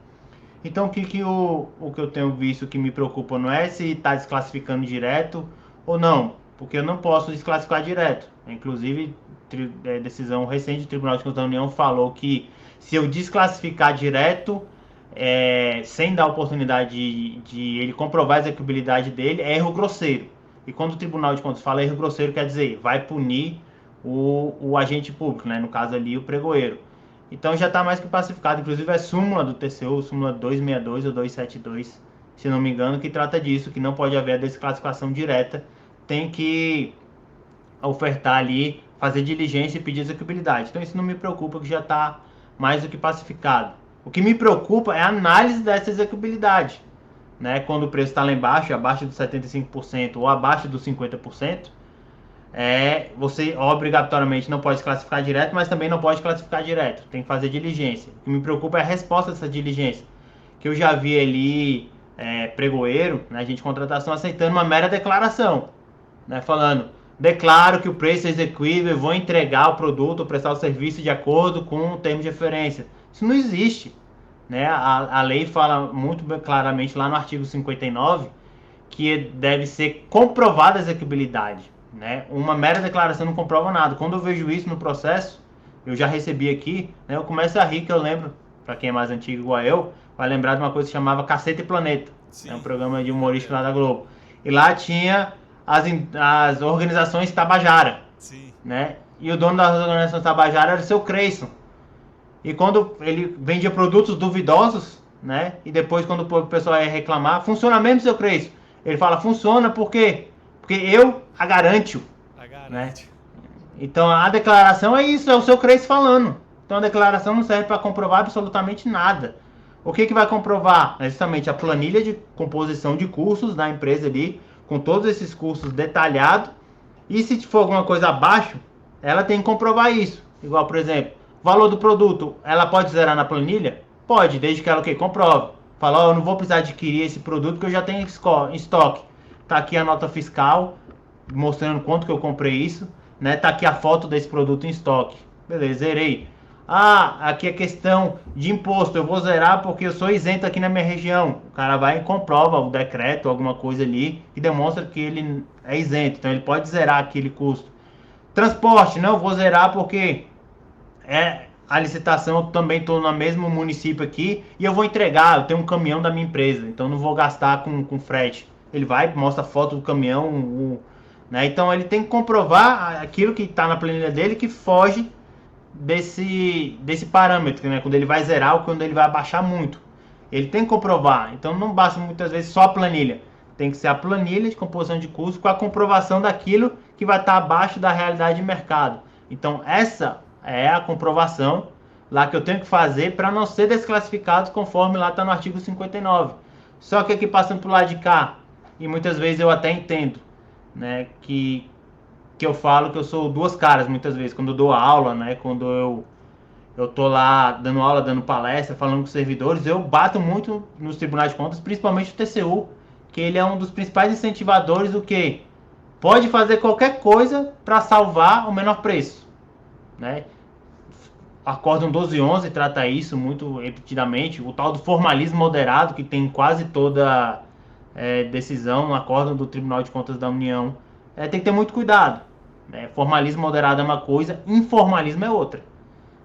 Então, o que eu tenho visto que me preocupa não é se está desclassificando direto ou não, porque eu não posso desclassificar direto. Inclusive, decisão recente do Tribunal de Contas da União falou que se eu desclassificar direto, sem dar oportunidade de ele comprovar a execuibilidade dele, é erro grosseiro. E quando o Tribunal de Contas fala erro grosseiro, quer dizer, vai punir o agente público, né? No caso ali, o pregoeiro. Então já está mais que pacificado. Inclusive é súmula do TCU, súmula 262 ou 272, se não me engano, que trata disso, que não pode haver a desclassificação direta, tem que ofertar ali, fazer diligência e pedir execuibilidade. Então isso não me preocupa, que já está mais do que pacificado. O que me preocupa é a análise dessa execuibilidade, né? Quando o preço está lá embaixo, abaixo dos 75% ou abaixo dos 50%, você obrigatoriamente não pode classificar direto, mas também não pode classificar direto. Tem que fazer diligência. O que me preocupa é a resposta dessa diligência. Que eu já vi ali pregoeiro, né, agente de contratação, aceitando uma mera declaração, né, falando: declaro que o preço é execuível, vou entregar o produto ou prestar o serviço de acordo com o termo de referência. Isso não existe, né? A lei fala muito claramente lá no artigo 59 que deve ser comprovada a execuibilidade, né? Uma mera declaração não comprova nada. Quando eu vejo isso no processo, eu já recebi aqui, né, eu começo a rir, que eu lembro, para quem é mais antigo igual eu, vai lembrar de uma coisa que chamava Caceta e Planeta. É um programa de humorístico lá da Globo. E lá tinha as organizações Tabajara, né? E o dono das organizações Tabajara era o seu Creyson. E quando ele vendia produtos duvidosos, né? E depois quando o pessoal ia reclamar, funciona mesmo, seu Creyson? Ele fala, funciona por quê? porque eu a garanto, né? Então a declaração é isso, é o seu Cresce falando. Então a declaração não serve para comprovar absolutamente nada. O que vai comprovar? É justamente a planilha de composição de cursos da empresa ali, com todos esses cursos detalhados. E se for alguma coisa abaixo, ela tem que comprovar isso. Igual, por exemplo, o valor do produto, ela pode zerar na planilha? Pode, desde que ela comprove. Fala, ó, eu não vou precisar adquirir esse produto que eu já tenho em estoque. Tá aqui a nota fiscal, mostrando quanto que eu comprei isso, né? Tá aqui a foto desse produto em estoque. Beleza, zerei. Ah, aqui é questão de imposto, eu vou zerar porque eu sou isento aqui na minha região. O cara vai e comprova o decreto, alguma coisa ali, que demonstra que ele é isento, então ele pode zerar aquele custo. Transporte, não, eu vou zerar porque a licitação, eu também estou no mesmo município aqui e eu vou entregar, eu tenho um caminhão da minha empresa, então não vou gastar com frete. Ele vai, mostra a foto do caminhão, né? Então ele tem que comprovar aquilo que está na planilha dele que foge desse parâmetro, né? Quando ele vai zerar ou quando ele vai abaixar muito. Ele tem que comprovar. Então não basta muitas vezes só a planilha. Tem que ser a planilha de composição de custo com a comprovação daquilo que vai estar abaixo da realidade de mercado. Então essa é a comprovação lá que eu tenho que fazer para não ser desclassificado conforme lá está no artigo 59. Só que aqui passando para o lado de cá, e muitas vezes eu até entendo, né, que eu falo que eu sou duas caras muitas vezes, quando eu dou aula, né, quando eu tô lá dando aula, dando palestra, falando com os servidores, eu bato muito nos tribunais de contas, principalmente o TCU, que ele é um dos principais incentivadores do que pode fazer qualquer coisa para salvar o menor preço, né? Acórdão 1211 trata isso muito repetidamente, o tal do formalismo moderado que tem quase toda decisão no acórdão do Tribunal de Contas da União, tem que ter muito cuidado, né? Formalismo moderado é uma coisa, informalismo é outra,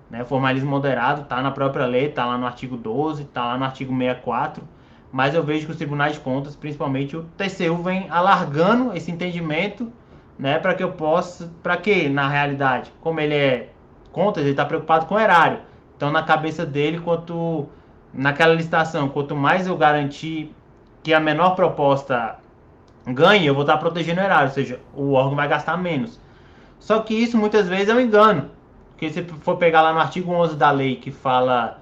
né? Formalismo moderado está na própria lei, está lá no artigo 12, está lá no artigo 64, mas eu vejo que os tribunais de contas, principalmente o TCU, vem alargando esse entendimento, né, para que eu possa, para que na realidade, como ele é contas, ele está preocupado com o erário, então na cabeça dele, quanto naquela licitação, quanto mais eu garantir que a menor proposta ganhe, eu vou estar protegendo o erário, ou seja, o órgão vai gastar menos. Só que isso muitas vezes é um engano, porque se for pegar lá no artigo 11 da lei que fala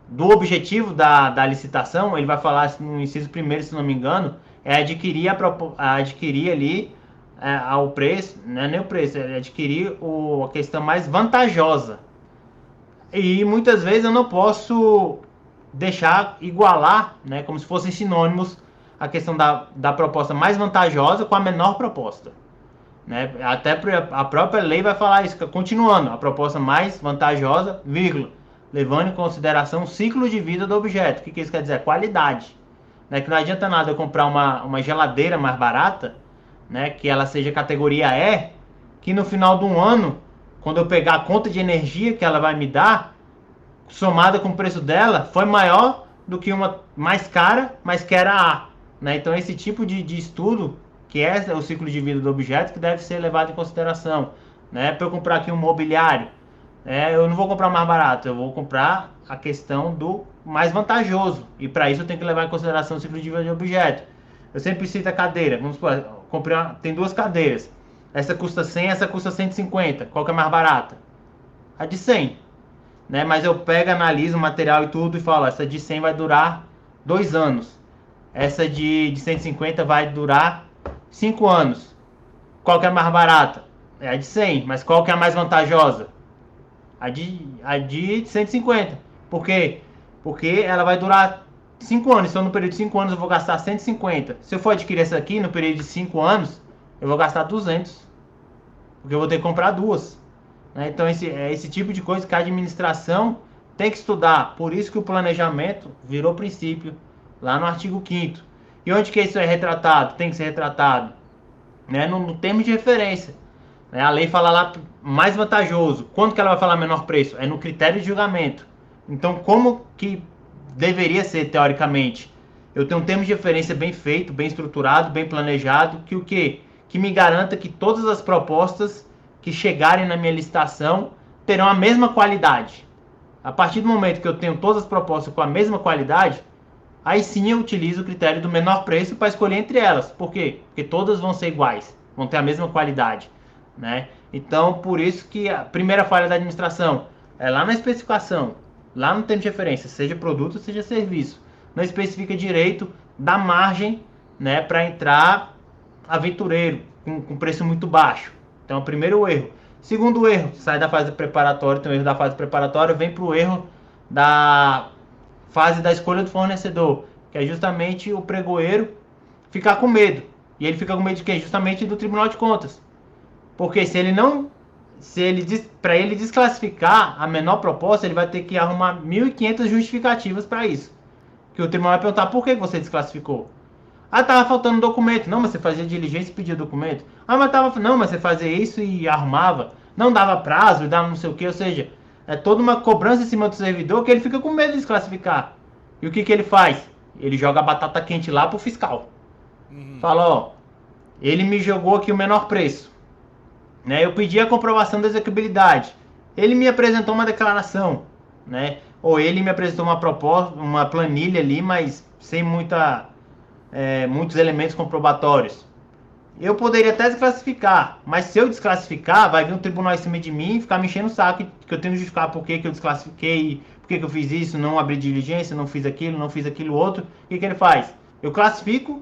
do objetivo da licitação, ele vai falar no inciso 1º, se não me engano, é adquirir ali ao preço, não é nem o preço, é adquirir a questão mais vantajosa. E muitas vezes eu não posso deixar igualar, né, como se fossem sinônimos, a questão da proposta mais vantajosa com a menor proposta, né? Até a própria lei vai falar isso, continuando, a proposta mais vantajosa, vírgula, levando em consideração o ciclo de vida do objeto. O que isso quer dizer? Qualidade, né? Que não adianta nada eu comprar uma geladeira mais barata, né, que ela seja categoria E, que no final de um ano, quando eu pegar a conta de energia que ela vai me dar, somada com o preço dela, foi maior do que uma mais cara, mas que era A, né? Então esse tipo de estudo, que é o ciclo de vida do objeto, que deve ser levado em consideração, né? Para eu comprar aqui um mobiliário, eu não vou comprar mais barato, eu vou comprar a questão do mais vantajoso, e para isso eu tenho que levar em consideração o ciclo de vida do objeto. Eu sempre cito a cadeira, vamos supor, tem duas cadeiras, essa custa 100, essa custa 150, qual que é mais barata? A de 100, né? Mas eu pego, analiso o material e tudo e falo, essa de 100 vai durar 2 anos, essa de 150 vai durar 5 anos, qual que é mais barata? É a de 100, mas qual que é a mais vantajosa? A de 150, por quê? Porque ela vai durar 5 anos, então no período de 5 anos eu vou gastar 150. Se eu for adquirir essa aqui, no período de 5 anos, eu vou gastar 200. Porque eu vou ter que comprar duas, né? Então esse tipo de coisa que a administração tem que estudar. Por isso que o planejamento virou princípio lá no artigo 5º. E onde que isso é retratado? Tem que ser retratado, né, no termo de referência. A lei fala lá mais vantajoso. Quando que ela vai falar menor preço? É no critério de julgamento. Então como que deveria ser teoricamente? Eu tenho um termo de referência bem feito, bem estruturado, bem planejado, que o quê? Que me garanta que todas as propostas que chegarem na minha licitação terão a mesma qualidade. A partir do momento que eu tenho todas as propostas com a mesma qualidade, aí sim eu utilizo o critério do menor preço para escolher entre elas. Por quê? Porque todas vão ser iguais. vão ter a mesma qualidade, né? Então, por isso que a primeira falha da administração é lá na especificação, lá no termo de referência, seja produto, seja serviço. Não especifica direito da margem, né, para entrar aventureiro com preço muito baixo. Então, o primeiro erro. Segundo erro, sai da fase preparatória, tem o erro da fase preparatória, vem para o erro da fase da escolha do fornecedor, que é justamente o pregoeiro ficar com medo. E ele fica com medo de quê? Justamente do Tribunal de Contas. Porque se ele não, para ele desclassificar a menor proposta, ele vai ter que arrumar 1.500 justificativas para isso. Que o tribunal vai perguntar por que você desclassificou. Ah, tava faltando documento. Não, mas você fazia diligência e pedia documento. Ah, mas tava. Não, mas você fazia isso e arrumava. Não dava prazo, dava não sei o que. Ou seja, é toda uma cobrança em cima do servidor que ele fica com medo de desclassificar. E o que ele faz? Ele joga a batata quente lá pro fiscal. Fala, ó, ele me jogou aqui o menor preço. Né? Eu pedi a comprovação da execuibilidade. Ele me apresentou uma declaração, né? Ou ele me apresentou uma proposta, uma planilha ali, mas sem muitos elementos comprobatórios. Eu poderia até desclassificar, mas se eu desclassificar, vai vir um tribunal em cima de mim e ficar me enchendo o saco, que eu tenho que justificar por que eu desclassifiquei, por que eu fiz isso, não abri diligência, não fiz aquilo outro. O que ele faz? Eu classifico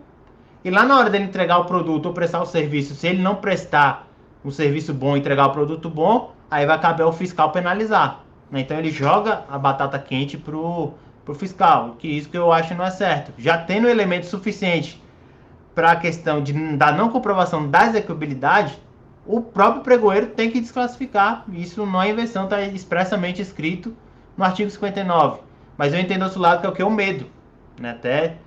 e lá na hora dele entregar o produto ou prestar o serviço, se ele não prestar um serviço bom, entregar o produto bom, aí vai caber ao fiscal penalizar. Então ele joga a batata quente pro fiscal, que isso que eu acho não é certo. Já tendo elemento suficiente para a questão da não comprovação da execuibilidade, o próprio pregoeiro tem que desclassificar. Isso não é invenção, está expressamente escrito no artigo 59. Mas eu entendo do outro lado que é o que? O medo. Né? Até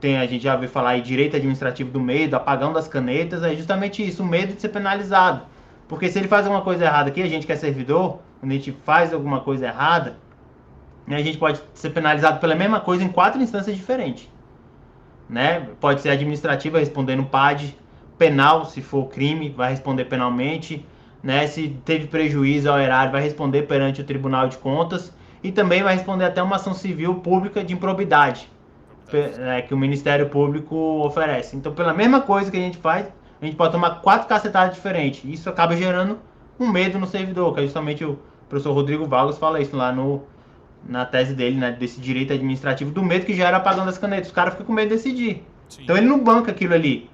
a gente já ouviu falar aí direito administrativo do medo, apagão das canetas, é justamente isso, o medo de ser penalizado. Porque se ele faz alguma coisa errada aqui, a gente que é servidor, quando a gente faz alguma coisa errada, né, a gente pode ser penalizado pela mesma coisa em 4 instâncias diferentes. Né? Pode ser administrativa, respondendo PAD, penal, se for crime, vai responder penalmente, né? Se teve prejuízo ao erário, vai responder perante o Tribunal de Contas e também vai responder até uma ação civil pública de improbidade, que o Ministério Público oferece. Então, pela mesma coisa que a gente faz, a gente pode tomar 4 cacetadas diferentes. Isso acaba gerando um medo no servidor, que é justamente o professor Rodrigo Vargas fala isso lá na tese dele, né, desse direito administrativo, do medo que gera apagão das canetas. Os caras ficam com medo de decidir. Sim. Então ele não banca aquilo ali.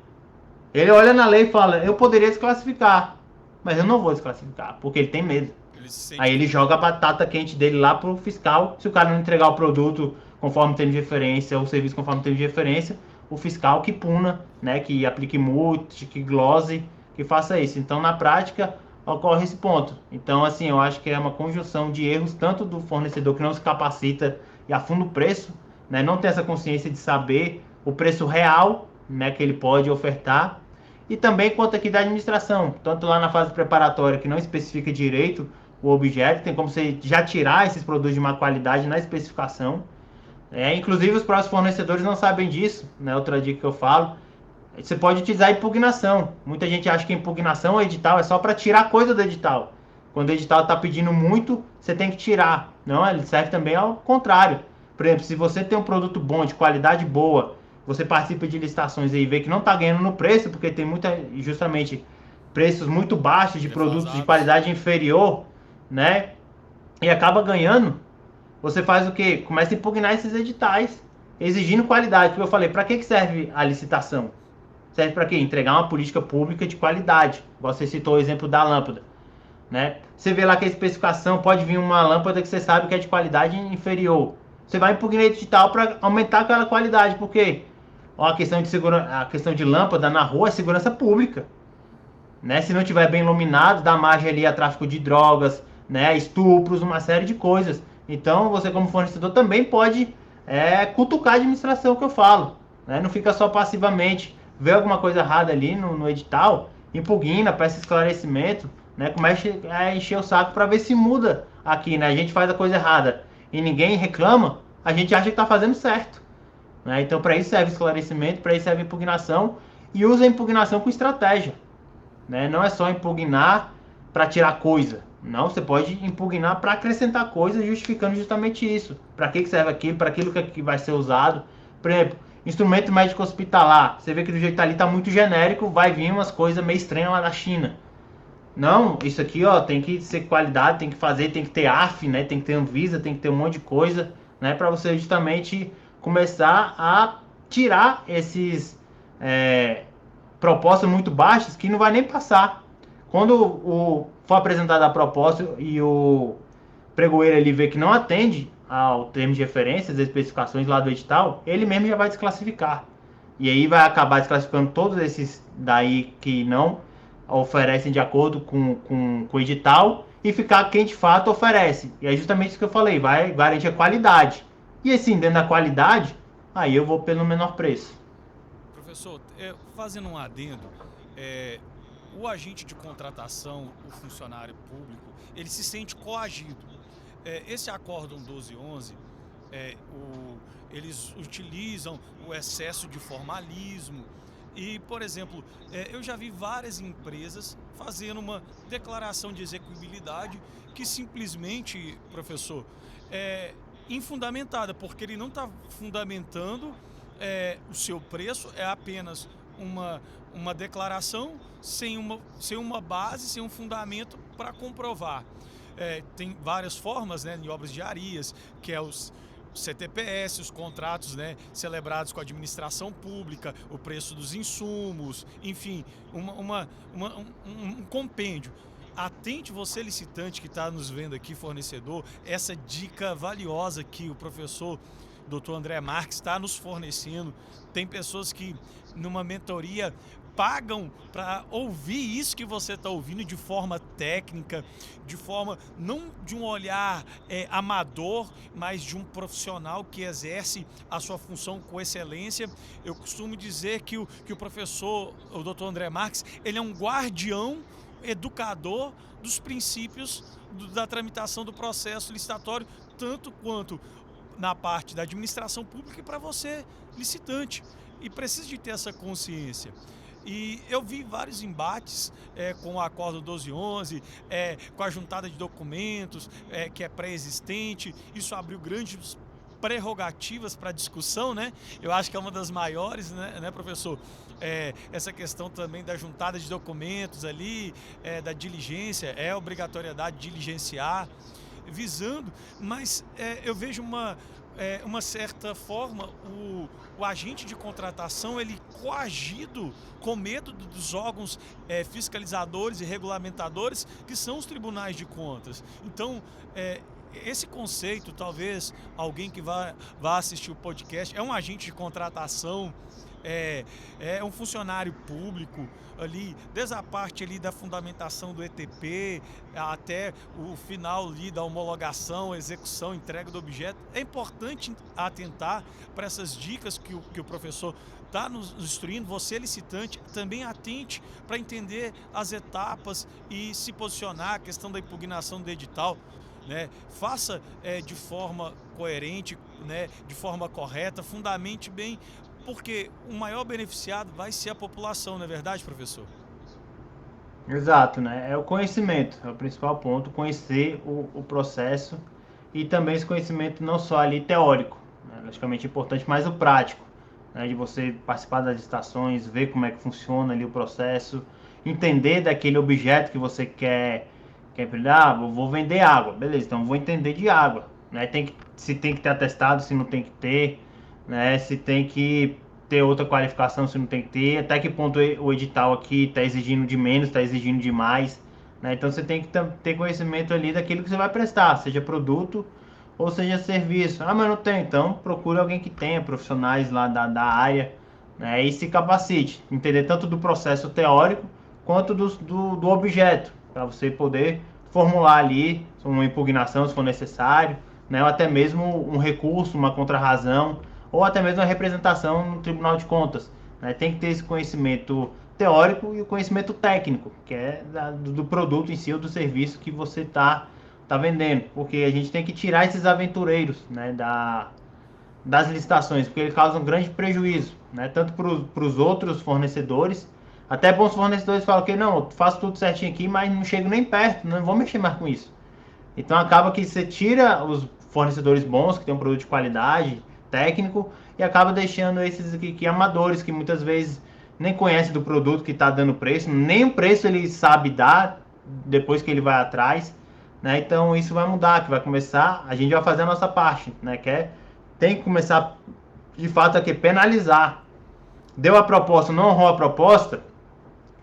Ele olha na lei e fala, eu poderia desclassificar, mas eu não vou desclassificar, porque ele tem medo. Aí ele joga a batata quente dele lá pro fiscal. Se o cara não entregar o produto conforme tem de referência, ou o serviço conforme tem de referência, o fiscal que puna, né, que aplique multa, que glose, que faça isso. Então, na prática, ocorre esse ponto. Então, assim, eu acho que é uma conjunção de erros, tanto do fornecedor que não se capacita e afunda o preço, né, não tem essa consciência de saber o preço real, né, que ele pode ofertar, e também quanto aqui da administração, tanto lá na fase preparatória, que não especifica direito o objeto, tem como você já tirar esses produtos de má qualidade na especificação. Inclusive, os próprios fornecedores não sabem disso, né, outra dica que eu falo. Você pode utilizar impugnação. Muita gente acha que impugnação, o edital, é só para tirar coisa do edital. Quando o edital está pedindo muito, você tem que tirar. Não, ele serve também ao contrário. Por exemplo, se você tem um produto bom, de qualidade boa, você participa de licitações e vê que não está ganhando no preço, porque tem justamente preços muito baixos de produtos de qualidade inferior, né? E acaba ganhando, você faz o quê? Começa a impugnar esses editais, exigindo qualidade. Porque eu falei, para que serve a licitação? Serve para quê? Entregar uma política pública de qualidade. Você citou o exemplo da lâmpada. Né? Você vê lá que a especificação pode vir uma lâmpada que você sabe que é de qualidade inferior. Você vai impugnar edital para aumentar aquela qualidade. Por quê? A questão de lâmpada na rua é segurança pública. Né? Se não estiver bem iluminado, dá margem ali a tráfico de drogas, né? Estupros, uma série de coisas. Então, você como fornecedor também pode cutucar a administração que eu falo. Né? Não fica só passivamente, vê alguma coisa errada ali no edital, impugna, peça esclarecimento, né? Começa a encher o saco para ver se muda aqui. Né? A gente faz a coisa errada e ninguém reclama, a gente acha que está fazendo certo. Né? Então, para isso serve esclarecimento, para isso serve impugnação, e usa a impugnação com estratégia. Né? Não é só impugnar para tirar coisa. Não, você pode impugnar para acrescentar coisas, justificando justamente isso. Para que serve aquilo, para aquilo que vai ser usado. Por exemplo, Instrumento médico hospitalar, você vê que do jeito que tá ali tá muito genérico, vai vir umas coisas meio estranhas lá da China. Não, isso aqui, ó, tem que ser qualidade, tem que fazer, tem que ter AF, né? Tem que ter Anvisa, tem que ter um monte de coisa, né? Para você justamente começar a tirar esses propostas muito baixas que não vai nem passar. Quando for apresentada a proposta e o pregoeiro ele vê que não atende ao termo de referência, as especificações lá do edital, ele mesmo já vai desclassificar. E aí vai acabar desclassificando todos esses daí que não oferecem de acordo com o edital e ficar quem de fato oferece. E é justamente isso que eu falei, vai garantir a qualidade. E assim, dentro da qualidade, aí eu vou pelo menor preço. Professor, fazendo um adendo, o agente de contratação, o funcionário público, ele se sente coagido. Esse acórdão 1211, eles utilizam o excesso de formalismo e, por exemplo, eu já vi várias empresas fazendo uma declaração de execuibilidade que simplesmente, professor, é infundamentada, porque ele não está fundamentando o seu preço, é apenas uma declaração sem uma base, sem um fundamento para comprovar. Tem várias formas, né, em obras diárias, que é os CTPS, os contratos, né, celebrados com a administração pública, o preço dos insumos, enfim, um compêndio. Atente você, licitante, que está nos vendo aqui, fornecedor, essa dica valiosa que o professor Dr. André Marques está nos fornecendo. Tem pessoas que, numa mentoria, pagam para ouvir isso que você está ouvindo de forma técnica, de forma não de um olhar amador, mas de um profissional que exerce a sua função com excelência. Eu costumo dizer que o professor, o Dr. André Marques, ele é um guardião, educador dos princípios da tramitação do processo licitatório, tanto quanto na parte da administração pública e para você, licitante. E precisa de ter essa consciência. E eu vi vários embates com o Acordo 1211, com a juntada de documentos que é pré-existente. Isso abriu grandes prerrogativas para discussão, né? Eu acho que é uma das maiores, né, professor? Essa questão também da juntada de documentos ali, da diligência, obrigatoriedade de diligenciar, visando, mas eu vejo uma certa forma o agente de contratação ele coagido com medo dos órgãos fiscalizadores e regulamentadores que são os tribunais de contas. Então esse conceito, talvez alguém que vá assistir o podcast, é um agente de contratação, é um funcionário público ali, desde a parte ali da fundamentação do ETP até o final ali da homologação, execução, entrega do objeto. É importante atentar para essas dicas que o professor está nos instruindo. Você, licitante, também atente para entender as etapas e se posicionar, a questão da impugnação do edital, né? Faça de forma coerente, né? De forma correta, fundamente bem, porque o maior beneficiado vai ser a população, não é verdade, professor? Exato, né? É o conhecimento, é o principal ponto, conhecer o processo e também esse conhecimento não só ali teórico, né? Logicamente importante, mas o prático, né? De você participar das licitações, ver como é que funciona ali o processo, entender daquele objeto que você quer empreender. Vou vender água, beleza, então vou entender de água, né? Se tem que ter atestado, se não tem que ter, né? Se tem que ter outra qualificação, se não tem que ter, até que ponto o edital aqui está exigindo de menos, está exigindo de mais, né? Então você tem que ter conhecimento ali daquilo que você vai prestar, seja produto ou seja serviço. Mas não tem, então procure alguém que tenha, profissionais lá da área, né? E se capacite, entender tanto do processo teórico quanto do objeto, para você poder formular ali uma impugnação se for necessário, né? Ou até mesmo um recurso, uma contrarrazão, ou até mesmo a representação no Tribunal de Contas, né? Tem que ter esse conhecimento teórico e o conhecimento técnico, que é do produto em si ou do serviço que você está vendendo, porque a gente tem que tirar esses aventureiros, né, das licitações, porque eles causam grande prejuízo, né, tanto para os outros fornecedores, até bons fornecedores falam que não, eu faço tudo certinho aqui, mas não chego nem perto, não vou mexer mais com isso. Então acaba que você tira os fornecedores bons, que tem um produto de qualidade, técnico e acaba deixando esses aqui que amadores, que muitas vezes nem conhece do produto que está dando preço, nem o preço ele sabe dar depois que ele vai atrás, né? Então isso vai mudar, que vai começar, a gente vai fazer a nossa parte, né? Tem que começar de fato aqui penalizar. Deu a proposta, não honrou a proposta,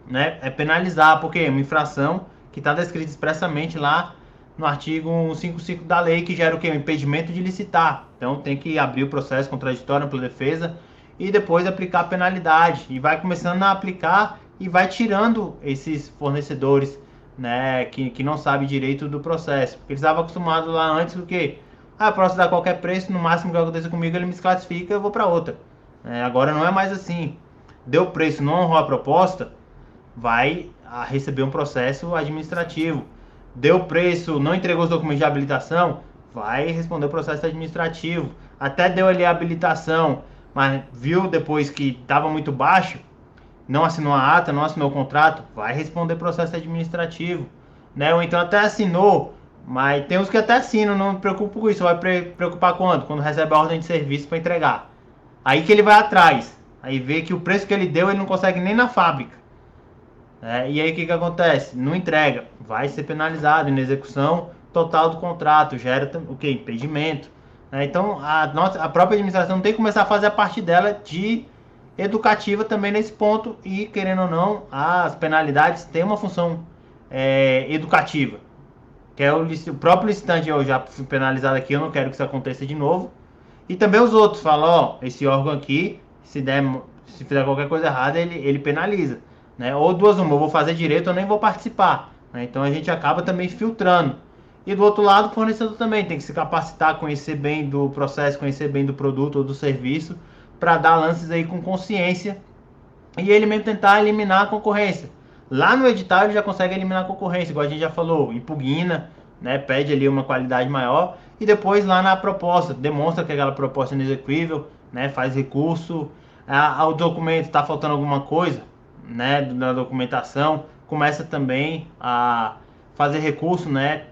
né? É penalizar, porque é uma infração que está descrita expressamente lá no artigo 155 da lei, que gera o quê? O impedimento de licitar. Então tem que abrir o processo contraditório pela defesa e depois aplicar a penalidade. E vai começando a aplicar e vai tirando esses fornecedores, né, que não sabem direito do processo. Porque eles estavam acostumados lá antes do que? Ah, posso dar qualquer preço, no máximo que aconteça comigo ele me desclassifica, eu vou para outra. Agora não é mais assim. Deu preço, não honrou a proposta, vai receber um processo administrativo. Deu preço, não entregou os documentos de habilitação, vai responder o processo administrativo. Até deu ali a habilitação, mas viu depois que estava muito baixo, não assinou a ata, não assinou o contrato, vai responder processo administrativo. Né? Ou então até assinou, mas tem uns que até assinam, não me preocupo com isso. Vai preocupar quando? Quando recebe a ordem de serviço para entregar. Aí que ele vai atrás. Aí vê que o preço que ele deu, ele não consegue nem na fábrica. E aí o que acontece? Não entrega, vai ser penalizado em execução total do contrato, gera o que? Impedimento. Então a própria administração tem que começar a fazer a parte dela de educativa também nesse ponto e, querendo ou não, as penalidades têm uma função educativa. Que é o próprio licitante, eu já fui penalizado aqui, eu não quero que isso aconteça de novo. E também os outros falam, ó, esse órgão aqui, se fizer qualquer coisa errada, ele penaliza. Né? Ou duas uma, eu vou fazer direito ou nem vou participar. Né? Então a gente acaba também filtrando. E do outro lado, o fornecedor também tem que se capacitar, conhecer bem do processo, conhecer bem do produto ou do serviço, para dar lances aí com consciência e ele mesmo tentar eliminar a concorrência. Lá no edital ele já consegue eliminar a concorrência, igual a gente já falou, impugna, né, pede ali uma qualidade maior e depois lá na proposta, demonstra que aquela proposta é inexequível, né, faz recurso, o documento está faltando alguma coisa, né, na documentação, começa também a fazer recurso, né,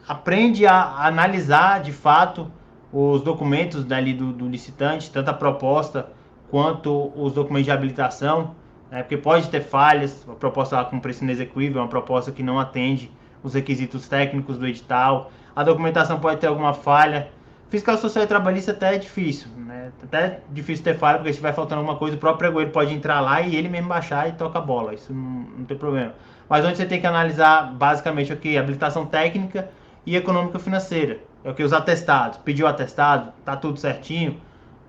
aprende a analisar de fato os documentos dali do licitante, tanto a proposta quanto os documentos de habilitação, né, porque pode ter falhas, a proposta lá com preço inexequível, uma proposta que não atende os requisitos técnicos do edital, a documentação pode ter alguma falha. Fiscal social e trabalhista até é difícil, né? Até difícil ter falha, porque se estiver faltando alguma coisa, o próprio pregoeiro pode entrar lá e ele mesmo baixar e toca a bola, isso não tem problema. Mas onde você tem que analisar basicamente o que? Habilitação técnica e econômica financeira. É o que? Os atestados. Pediu atestado, tá tudo certinho,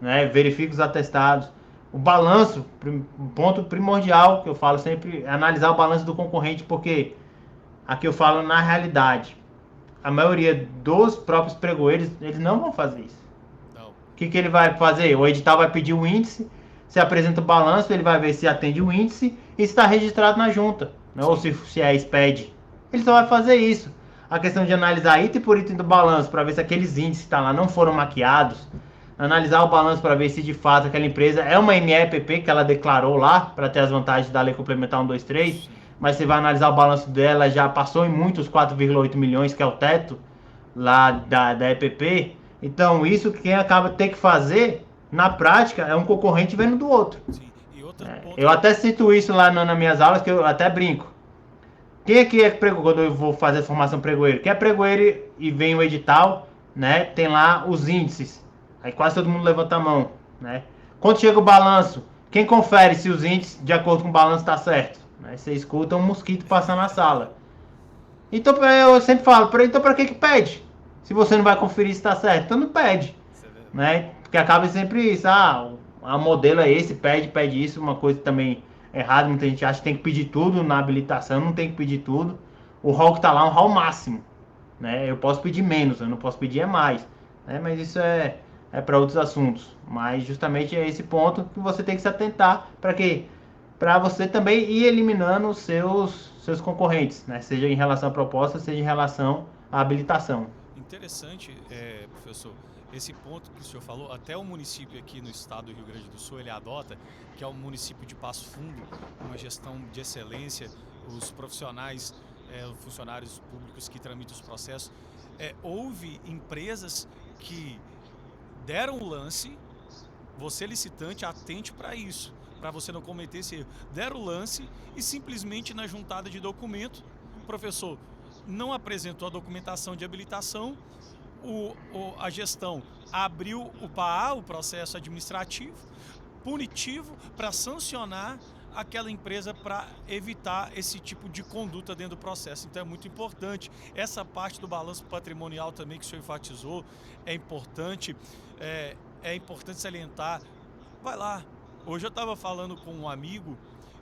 né? Verifica os atestados. O balanço, um ponto primordial que eu falo sempre é analisar o balanço do concorrente, porque aqui eu falo na realidade. A maioria dos próprios pregoeiros, eles não vão fazer isso. Não. O que ele vai fazer? O edital vai pedir o índice, você apresenta o balanço, ele vai ver se atende o índice e se está registrado na junta, né? Ou se é SPED. Ele só vai fazer isso. A questão de analisar item por item do balanço para ver se aqueles índices que estão lá não foram maquiados, analisar o balanço para ver se de fato aquela empresa é uma MEPP que ela declarou lá para ter as vantagens da lei complementar 123, mas você vai analisar o balanço dela, já passou em muitos 4,8 milhões, que é o teto lá da EPP. Então isso que quem acaba ter que fazer na prática é um concorrente vendo do outro. Sim. Eu até cito isso lá nas minhas aulas, que eu até brinco. Quem aqui é pregoeiro, quando eu vou fazer formação pregoeiro? Quem é pregoeiro e vem o edital, né? Tem lá os índices. Aí quase todo mundo levanta a mão, né? Quando chega o balanço, quem confere se os índices de acordo com o balanço está certo? Né? Você escuta um mosquito passar na sala. Então eu sempre falo, então para que pede? Se você não vai conferir se está certo, então não pede. Né? Porque acaba sempre isso, o modelo é esse, pede isso, uma coisa também errado, muita gente acha que tem que pedir tudo na habilitação, não tem que pedir tudo. O rol que está lá é um rol máximo, né? Eu posso pedir menos, eu não posso pedir mais, né? Mas isso é para outros assuntos. Mas justamente é esse ponto que você tem que se atentar para quê? Para você também ir eliminando os seus concorrentes, né? Seja em relação à proposta, seja em relação à habilitação. Interessante, professor. Esse ponto que o senhor falou, até o município aqui no estado do Rio Grande do Sul, ele adota, que é o município de Passo Fundo, uma gestão de excelência, os profissionais, funcionários públicos que tramitam os processos. Houve empresas que deram o lance, você licitante atente para isso, para você não cometer esse erro. Der o lance e simplesmente na juntada de documento, o professor não apresentou a documentação de habilitação, a gestão abriu o PAA, o processo administrativo, punitivo, para sancionar aquela empresa para evitar esse tipo de conduta dentro do processo. Então é muito importante. Essa parte do balanço patrimonial também que o senhor enfatizou é importante, é importante salientar. Vai lá. Hoje eu estava falando com um amigo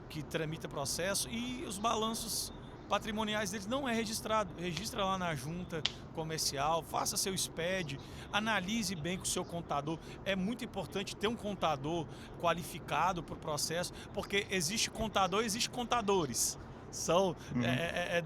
que tramita processo e os balanços patrimoniais deles não é registrado. Registra lá na junta comercial, faça seu SPED, analise bem com o seu contador. É muito importante ter um contador qualificado para o processo, porque existe contador, existe contadores. São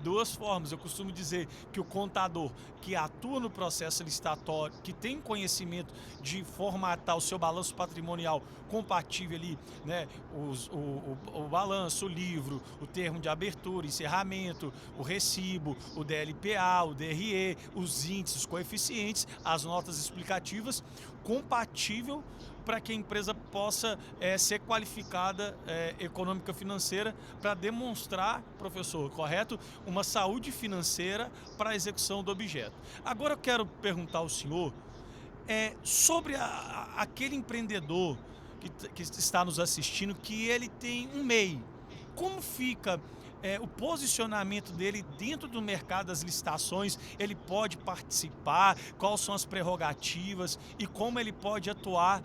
duas formas. Eu costumo dizer que o contador que atua no processo licitatório, que tem conhecimento de formatar o seu balanço patrimonial compatível ali, né? O balanço, o livro, o termo de abertura, encerramento, o recibo, o DLPA, o DRE, os índices, os coeficientes, as notas explicativas, compatível para que a empresa possa ser qualificada econômica financeira para demonstrar, professor, correto? Uma saúde financeira para a execução do objeto. Agora eu quero perguntar ao senhor sobre aquele empreendedor que está nos assistindo, que ele tem um MEI. Como fica o posicionamento dele dentro do mercado das licitações? Ele pode participar? Quais são as prerrogativas e como ele pode atuar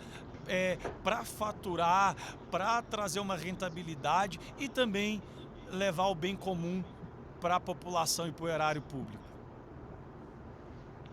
para faturar, para trazer uma rentabilidade e também levar o bem comum para a população e para o erário público?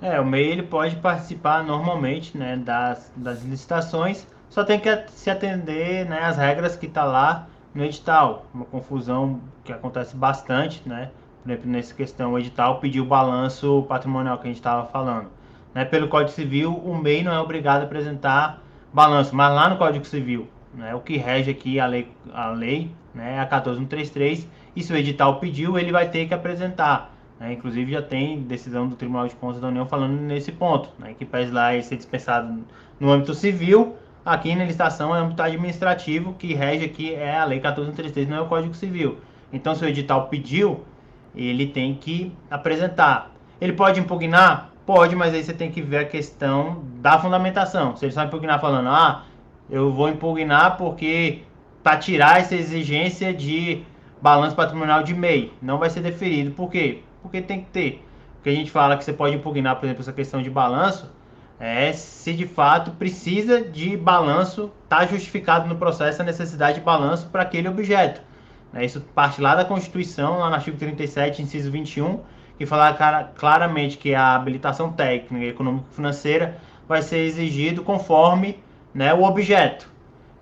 O MEI ele pode participar normalmente, né, das licitações, só tem que se atender, né, às regras que está lá no edital. Uma confusão que acontece bastante, né? Por exemplo, nessa questão, o edital pediu o balanço patrimonial que a gente estava falando. Né? Pelo Código Civil, o MEI não é obrigado a apresentar balanço, mas lá no Código Civil, né, o que rege aqui a lei, né, a 14133, e se o edital pediu, ele vai ter que apresentar. Inclusive já tem decisão do Tribunal de Contas da União falando nesse ponto, né, que pese lá ele ser dispensado no âmbito civil, aqui na licitação é âmbito administrativo, que rege aqui é a lei 14133, não é o Código Civil. Então se o edital pediu, ele tem que apresentar. Ele pode impugnar? Pode, mas aí você tem que ver a questão da fundamentação. Se ele só impugnar falando, eu vou impugnar porque para tirar essa exigência de balanço patrimonial de MEI, não vai ser deferido. Por quê? Porque tem que ter. Porque a gente fala que você pode impugnar, por exemplo, essa questão de balanço, se de fato precisa de balanço, está justificado no processo a necessidade de balanço para aquele objeto. Isso parte lá da Constituição, lá no artigo 37, inciso 21, que fala claramente que a habilitação técnica e econômico-financeira vai ser exigido conforme, né, o objeto.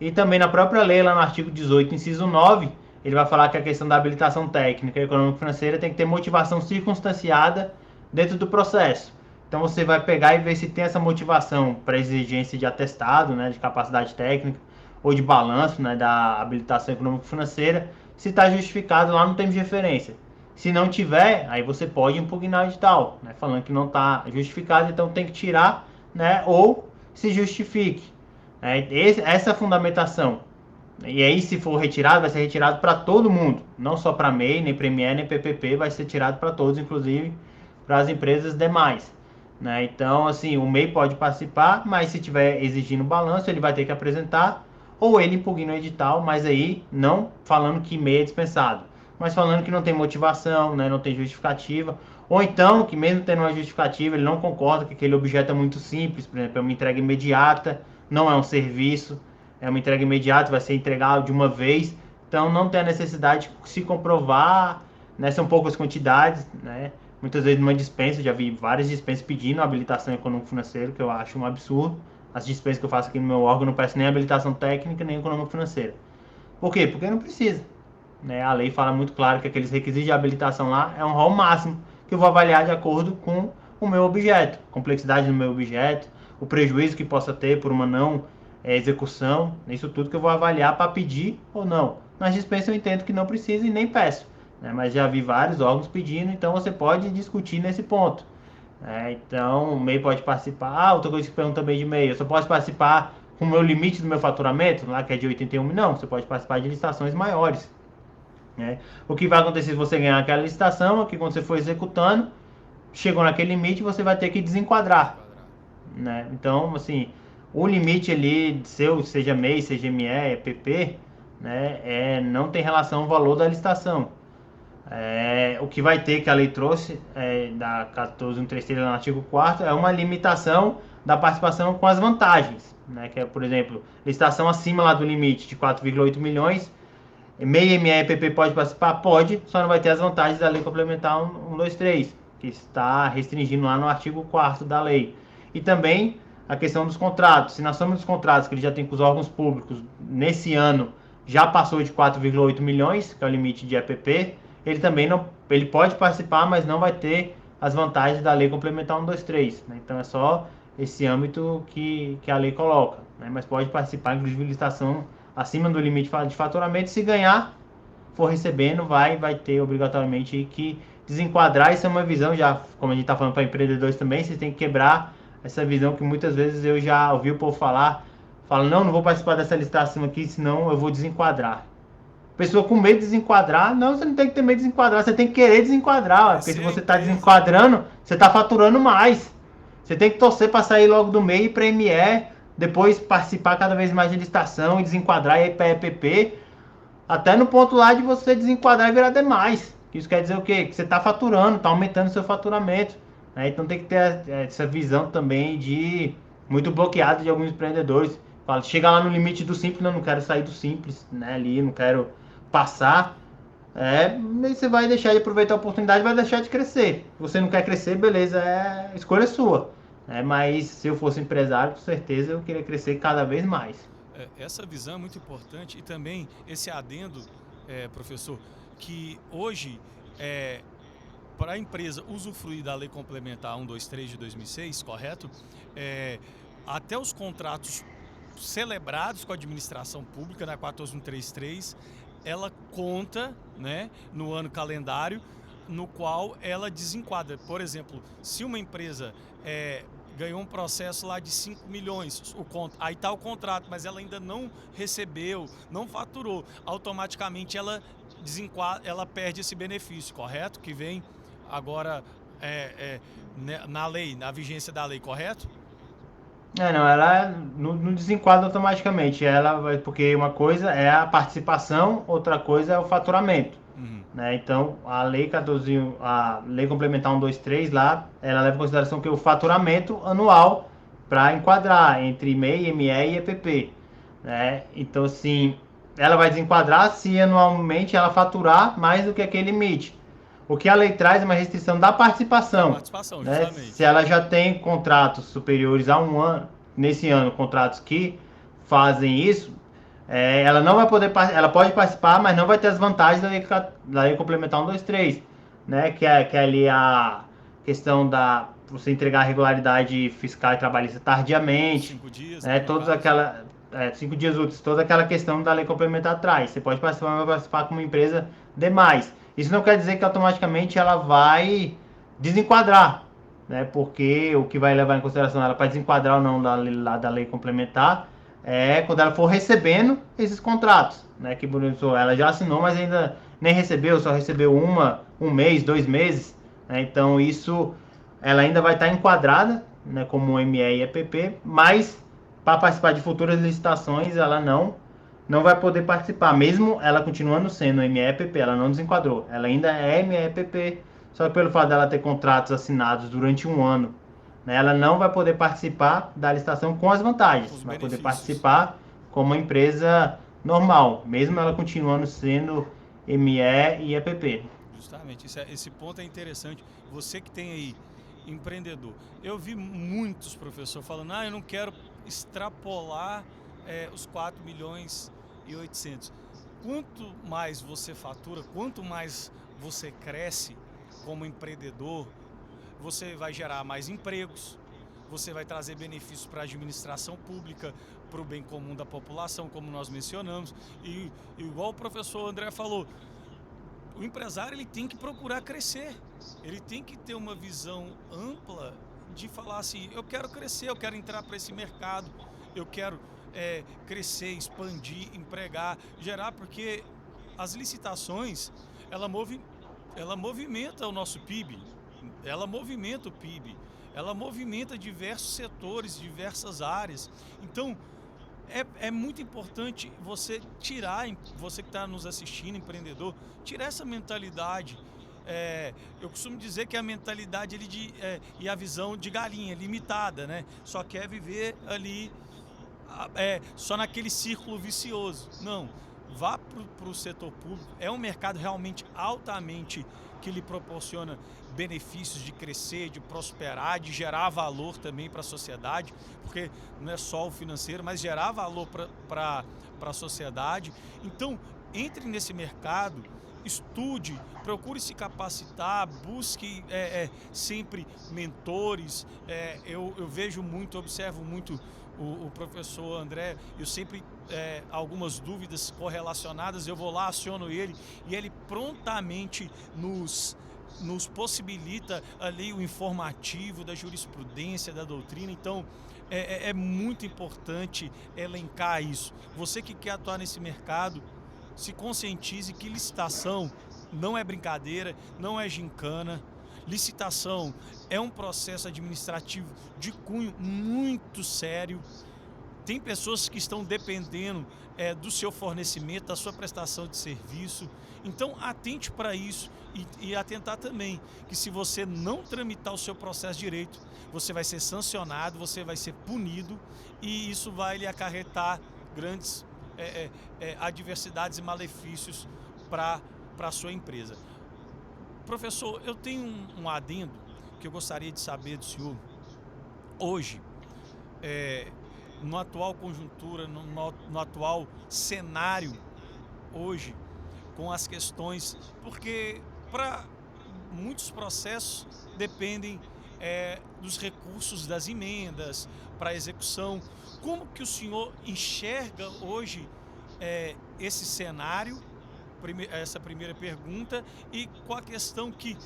E também na própria lei, lá no artigo 18, inciso 9, ele vai falar que a questão da habilitação técnica e econômico-financeira tem que ter motivação circunstanciada dentro do processo. Então você vai pegar e ver se tem essa motivação para exigência de atestado, né, de capacidade técnica ou de balanço, né, da habilitação econômico-financeira, se está justificado lá no termo de referência. Se não tiver, aí você pode impugnar o edital, né, falando que não está justificado, então tem que tirar, né, ou se justifique. Essa fundamentação. E aí, se for retirado, vai ser retirado para todo mundo, não só para MEI, nem Premier, nem PPP, vai ser tirado para todos, inclusive para as empresas demais. Né? Então, assim, o MEI pode participar, mas se tiver exigindo balanço, ele vai ter que apresentar, ou ele impugna o edital, mas aí não falando que MEI é dispensado, mas falando que não tem motivação, né, não tem justificativa, ou então que mesmo tendo uma justificativa, ele não concorda que aquele objeto é muito simples, por exemplo, é uma entrega imediata, não é um serviço, é uma entrega imediata, vai ser entregado de uma vez, então não tem a necessidade de se comprovar, né, são poucas quantidades, né, muitas vezes numa dispensa, já vi várias dispensas pedindo habilitação econômico-financeira, que eu acho um absurdo. As dispensas que eu faço aqui no meu órgão não peço nem habilitação técnica, nem econômico-financeira. Por quê? Porque não precisa. Né? A lei fala muito claro que aqueles requisitos de habilitação lá é um rol máximo, que eu vou avaliar de acordo com o meu objeto, complexidade do meu objeto, o prejuízo que possa ter por uma não execução, isso tudo que eu vou avaliar para pedir ou não. Nas dispensas eu entendo que não precisa e nem peço. Mas já vi vários órgãos pedindo, então você pode discutir nesse ponto. Então, o MEI pode participar. Outra coisa que pergunta também de MEI, eu só posso participar com o meu limite do meu faturamento, lá que é de 81 mil, não, você pode participar de licitações maiores. Né? O que vai acontecer se você ganhar aquela licitação é que quando você for executando, chegou naquele limite, você vai ter que desenquadrar. Né? Então, assim, o limite ali, seu, seja MEI, seja ME, EPP, né, não tem relação ao valor da licitação. O que vai ter, que a lei trouxe, da 14133 no artigo 4º, é uma limitação da participação com as vantagens. Né, que é, por exemplo, licitação acima lá do limite de 4,8 milhões, MEI, ME, EPP pode participar? Pode, só não vai ter as vantagens da lei complementar 123, que está restringindo lá no artigo 4º da lei. E também a questão dos contratos. Se na soma dos contratos que ele já tem com os órgãos públicos, nesse ano, já passou de 4,8 milhões, que é o limite de EPP, ele também não, ele pode participar, mas não vai ter as vantagens da lei complementar 123. Né? Então é só esse âmbito que a lei coloca. Né? Mas pode participar, inclusive, de licitação acima do limite de faturamento. Se ganhar, for recebendo, vai ter obrigatoriamente que desenquadrar. Isso é uma visão, já como a gente está falando para empreendedores também, vocês têm que quebrar essa visão que muitas vezes eu já ouvi o povo falar, não vou participar dessa licitação aqui, senão eu vou desenquadrar. Pessoa com medo de desenquadrar, não, você não tem que ter medo de desenquadrar, você tem que querer desenquadrar, porque se você está desenquadrando, você está faturando mais. Você tem que torcer para sair logo do MEI para ME, depois participar cada vez mais de licitação e desenquadrar e ir para EPP, até no ponto lá de você desenquadrar e virar demais. Isso quer dizer o quê? Que você está faturando, está aumentando o seu faturamento. Né? Então tem que ter essa visão também de muito bloqueado de alguns empreendedores. Fala, chega lá no limite do simples, não quero sair do simples, né? Ali, não quero passar. Aí você vai deixar de aproveitar a oportunidade, vai deixar de crescer. Se você não quer crescer, beleza, escolha sua. Mas se eu fosse empresário, com certeza eu queria crescer cada vez mais. Essa visão é muito importante e também esse adendo, professor, que hoje, para a empresa usufruir da Lei Complementar 123 de 2006, correto? Até os contratos celebrados com a administração pública, na 14133, ela conta, né, no ano calendário, no qual ela desenquadra. Por exemplo, se uma empresa ganhou um processo lá de 5 milhões, aí está o contrato, mas ela ainda não recebeu, não faturou, automaticamente ela perde esse benefício, correto? Que vem agora na lei, na vigência da lei, correto? Ela não desenquadra automaticamente, porque uma coisa é a participação, outra coisa é o faturamento. Né? Então, a lei complementar 123 lá, ela leva em consideração que o faturamento anual para enquadrar entre MEI, ME e EPP. Né? Então, assim, ela vai desenquadrar se anualmente ela faturar mais do que aquele limite. O que a lei traz é uma restrição da participação. Né? Se ela já tem contratos superiores a um ano, nesse ano, contratos que fazem isso, ela não vai poder, ela pode participar, mas não vai ter as vantagens da lei complementar 123, né? Que é ali a questão da você entregar a regularidade fiscal e trabalhista tardiamente, 5 dias, né? 5 dias úteis, toda aquela questão da lei complementar atrás. Você pode participar, mas vai participar como empresa demais. Isso não quer dizer que automaticamente ela vai desenquadrar, né? Porque o que vai levar em consideração ela para desenquadrar ou não da lei complementar quando ela for recebendo esses contratos, né? Que ela já assinou, mas ainda nem recebeu, só recebeu um mês, 2 meses, né? Então isso ela ainda vai estar enquadrada, né, como ME e EPP, mas para participar de futuras licitações ela não vai poder participar, mesmo ela continuando sendo ME-EPP, ela não desenquadrou, ela ainda é ME-EPP, só que pelo fato dela ter contratos assinados durante um ano, né, ela não vai poder participar da licitação com as vantagens, vai poder participar como uma empresa normal, mesmo ela continuando sendo ME e EPP. Justamente, esse ponto é interessante. Você que tem aí empreendedor, eu vi muitos professores falando, eu não quero extrapolar os 4 milhões e 800. Quanto mais você fatura, quanto mais você cresce como empreendedor, você vai gerar mais empregos, você vai trazer benefícios para a administração pública, para o bem comum da população, como nós mencionamos. E igual o professor André falou, o empresário ele tem que procurar crescer, ele tem que ter uma visão ampla de falar assim, eu quero crescer, eu quero entrar para esse mercado, eu quero crescer, expandir, empregar, gerar, porque as licitações, ela movimenta o nosso PIB, ela movimenta o PIB, ela movimenta diversos setores, diversas áreas. Então, é muito importante você tirar, você que está nos assistindo, empreendedor, tirar essa mentalidade. Eu costumo dizer que a mentalidade e a visão de galinha, limitada, né? Só quer viver ali só naquele círculo vicioso. Não, vá para o setor público, é um mercado realmente altamente que lhe proporciona benefícios de crescer, de prosperar, de gerar valor também para a sociedade, porque não é só o financeiro, mas gerar valor para a sociedade. Então, entre nesse mercado, estude, procure se capacitar, busque sempre mentores. Eu vejo muito, observo muito o professor André, eu sempre, algumas dúvidas correlacionadas, eu vou lá, aciono ele e ele prontamente nos possibilita ali o informativo da jurisprudência, da doutrina. Então, é muito importante elencar isso. Você que quer atuar nesse mercado, se conscientize que licitação não é brincadeira, não é gincana. Licitação é um processo administrativo de cunho muito sério. Tem pessoas que estão dependendo do seu fornecimento, da sua prestação de serviço. Então, atente para isso e atentar também que se você não tramitar o seu processo direito, você vai ser sancionado, você vai ser punido e isso vai lhe acarretar grandes adversidades e malefícios para a sua empresa. Professor, eu tenho um adendo que eu gostaria de saber do senhor. Hoje, na atual conjuntura, no atual cenário, hoje, com as questões, porque para muitos processos dependem dos recursos das emendas para execução. Como que o senhor enxerga hoje esse cenário? Essa primeira pergunta, e com a questão que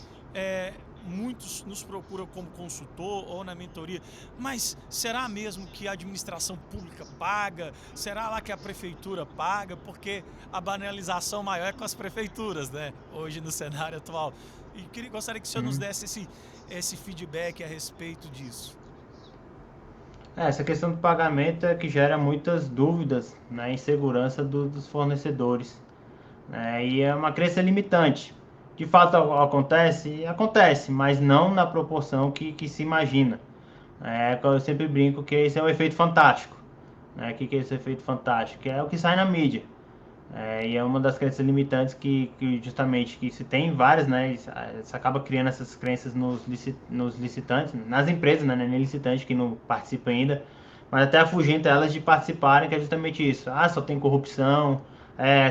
muitos nos procuram como consultor ou na mentoria, mas será mesmo que a administração pública paga? Será lá que a prefeitura paga? Porque a banalização maior é com as prefeituras, né? Hoje no cenário atual. E gostaria que o senhor nos desse esse feedback a respeito disso. Essa questão do pagamento é que gera muitas dúvidas na insegurança dos fornecedores. E é uma crença limitante. De fato acontece, mas não na proporção que se imagina. Eu sempre brinco que esse é o efeito fantástico. O que é esse efeito fantástico? É o que sai na mídia. E é uma das crenças limitantes que justamente que se tem várias, né? Isso acaba criando essas crenças nos licitantes, nas empresas, né? Nem licitante que não participa ainda, mas até afugenta elas de participarem, que é justamente isso. Só tem corrupção,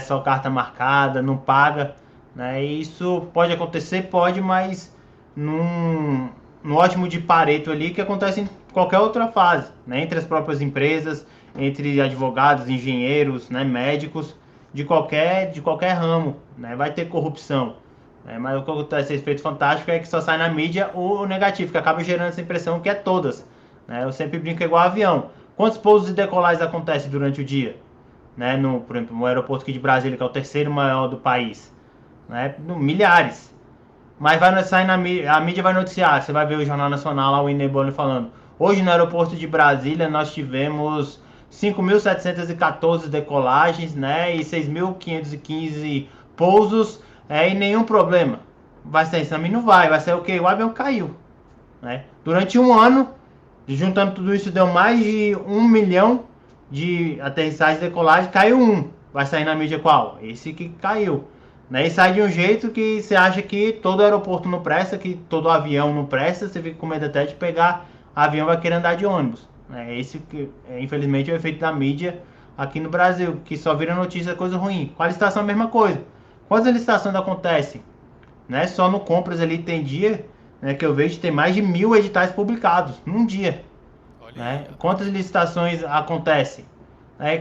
só carta marcada, não paga, né? E isso pode acontecer, pode, mas no ótimo de Pareto ali, que acontece em qualquer outra fase, né? Entre as próprias empresas, entre advogados, engenheiros, né? Médicos, de qualquer ramo, né? Vai ter corrupção. Mas o que acontece, esse efeito fantástico é que só sai na mídia o negativo, que acaba gerando essa impressão que é todas. Né? Eu sempre brinco igual avião. Quantos pousos e decolagens acontecem durante o dia? Né? Por exemplo, no aeroporto aqui de Brasília, que é o terceiro maior do país. Né? Milhares. Mas sai a mídia vai noticiar. Você vai ver o Jornal Nacional lá, o Ineboli falando. Hoje no aeroporto de Brasília nós tivemos 5.714 decolagens, né, e 6.515 pousos, e nenhum problema. Vai sair isso? Também não vai ser o quê? O avião caiu. Né? Durante um ano, juntando tudo isso, deu mais de 1 milhão de aterrissagens e decolagens, caiu um. Vai sair na mídia qual? Esse que caiu. Né? E sai de um jeito que você acha que todo aeroporto não presta, que todo avião não presta, você fica com medo até de pegar avião, vai querer andar de ônibus. Esse que, infelizmente, é o efeito da mídia aqui no Brasil, que só vira notícia coisa ruim. Com a licitação, a mesma coisa. Quantas licitações acontecem? Né? Só no Compras ali tem dia, né, que eu vejo tem mais de 1.000 editais publicados num dia. Né? Quantas licitações acontecem?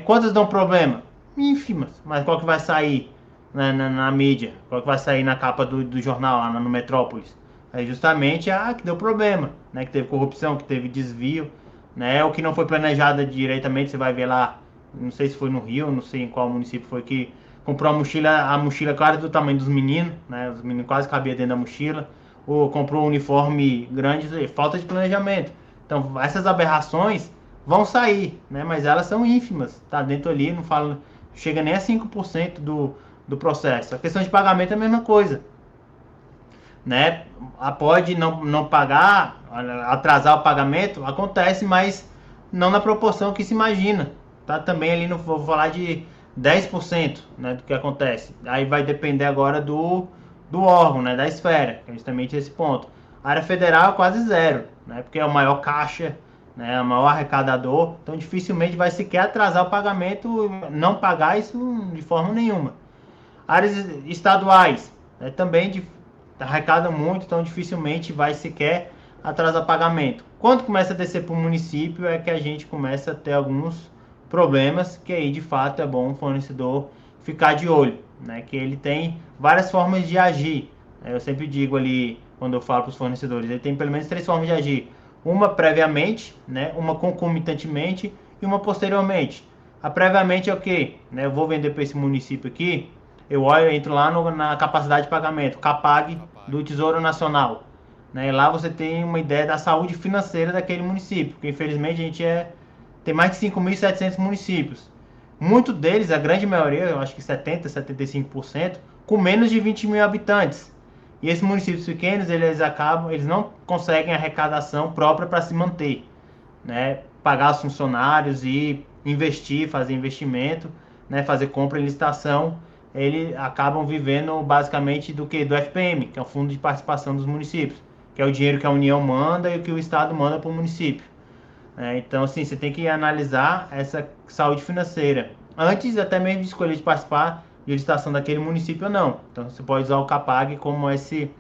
Quantas dão problema? Ínfimas. Mas qual que vai sair na mídia? Qual que vai sair na capa do jornal lá no Metrópolis? É justamente a que deu problema, né? Que teve corrupção, que teve desvio. né? O que não foi planejado diretamente, você vai ver lá, não sei se foi no Rio, não sei em qual município foi, que comprou a mochila quase do tamanho dos meninos, né? Os meninos quase cabiam dentro da mochila, ou comprou um uniforme grande, falta de planejamento. Então, essas aberrações vão sair, né? Mas elas são ínfimas, tá dentro ali, não fala, chega nem a 5% do processo. A questão de pagamento é a mesma coisa, né? Pode não pagar, atrasar o pagamento, acontece, mas não na proporção que se imagina, tá? Também ali, não vou falar de 10%, né, do que acontece. Aí vai depender agora do órgão, né, da esfera, que é justamente esse ponto. A área federal é quase zero, né, porque é o maior caixa, né, é o maior arrecadador, então dificilmente vai sequer atrasar o pagamento, não pagar isso de forma nenhuma. Áreas estaduais, né, também arrecadam muito, então dificilmente vai sequer atrasar pagamento. Quando começa a descer para o município é que a gente começa a ter alguns problemas, que aí de fato é bom o fornecedor ficar de olho, né? Que ele tem várias formas de agir. Eu sempre digo ali, quando eu falo para os fornecedores, ele tem pelo menos 3 formas de agir. Uma previamente, né? Uma concomitantemente e uma posteriormente. A previamente é o quê? Né? Eu vou vender para esse município aqui, eu olho, entro lá na capacidade de pagamento, CAPAG do Tesouro Nacional. Né? E lá você tem uma ideia da saúde financeira daquele município, porque infelizmente a gente tem mais de 5.700 municípios. Muitos deles, a grande maioria, eu acho que 70, 75%, com menos de 20 mil habitantes. E esses municípios pequenos, eles não conseguem arrecadação própria para se manter, né? Pagar os funcionários e investir, fazer investimento, né? Fazer compra e licitação. Eles acabam vivendo basicamente do que? Do FPM, que é o Fundo de Participação dos Municípios, que é o dinheiro que a União manda e o que o Estado manda para o município. Então, assim, você tem que analisar essa saúde financeira antes até mesmo de escolher de participar de licitação daquele município ou não. Então, você pode usar o CAPAG como esse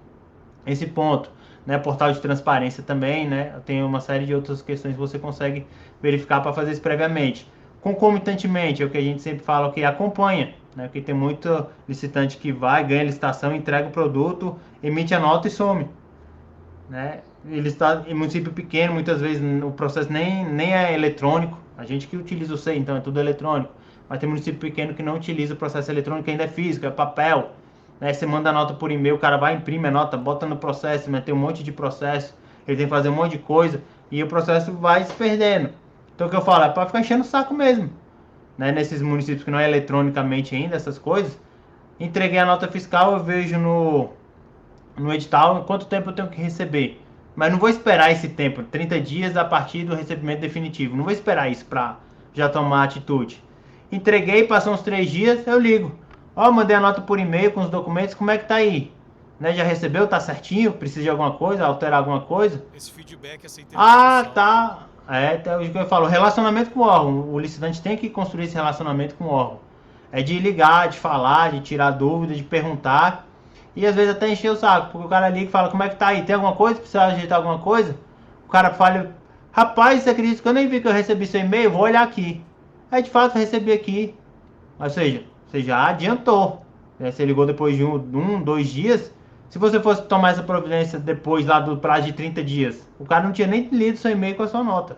ponto. Né? Portal de transparência também, né? Tem uma série de outras questões que você consegue verificar para fazer isso previamente. Concomitantemente, é o que a gente sempre fala, que acompanha, né? Porque tem muito licitante que vai, ganha a licitação, entrega o produto, emite a nota e some, né? Ele está em município pequeno, muitas vezes o processo nem é eletrônico. A gente que utiliza o SEI, então é tudo eletrônico. Mas tem município pequeno que não utiliza o processo eletrônico, ainda é físico, é papel. Né? Você manda a nota por e-mail, o cara vai, imprime a nota, bota no processo, mas tem um monte de processo, ele tem que fazer um monte de coisa, e o processo vai se perdendo. Então o que eu falo, é para ficar enchendo o saco mesmo. Né? Nesses municípios que não é eletronicamente ainda, essas coisas, entreguei a nota fiscal, eu vejo no edital quanto tempo eu tenho que receber. Mas não vou esperar esse tempo, 30 dias a partir do recebimento definitivo. Não vou esperar isso para já tomar atitude. Entreguei, passou uns 3 dias, eu ligo. Ó, mandei a nota por e-mail com os documentos, como é que tá aí? Né, já recebeu? Tá certinho? Precisa de alguma coisa? Alterar alguma coisa? Esse feedback, essa interpretação. Ah, tá. Então, o que eu falo, relacionamento com o órgão. O licitante tem que construir esse relacionamento com o órgão. É de ligar, de falar, de tirar dúvidas, de perguntar. E às vezes até encher o saco, porque o cara liga e fala, como é que tá aí? Tem alguma coisa? Precisa ajeitar alguma coisa? O cara fala, rapaz, você acredita que eu nem vi que eu recebi seu e-mail? Vou olhar aqui. Aí de fato eu recebi aqui. Ou seja, você já adiantou. Né? Você ligou depois de 2 dias. Se você fosse tomar essa providência depois lá do prazo de 30 dias, o cara não tinha nem lido seu e-mail com a sua nota.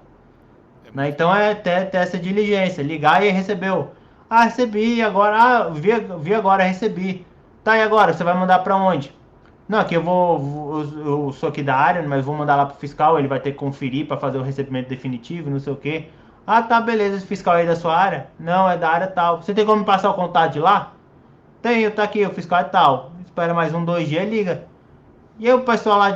Né? Então é ter essa diligência, ligar e recebeu. Ah, recebi agora. Ah, vi agora, recebi. Tá, e agora? Você vai mandar para onde? Não, aqui eu sou aqui da área, mas vou mandar lá pro fiscal, ele vai ter que conferir para fazer o recebimento definitivo, não sei o que. Ah, tá, beleza, esse fiscal aí é da sua área? Não, é da área tal. Você tem como me passar o contato de lá? Tenho, tá aqui, o fiscal é tal. Espera mais 2 dias e liga. E aí o pessoal lá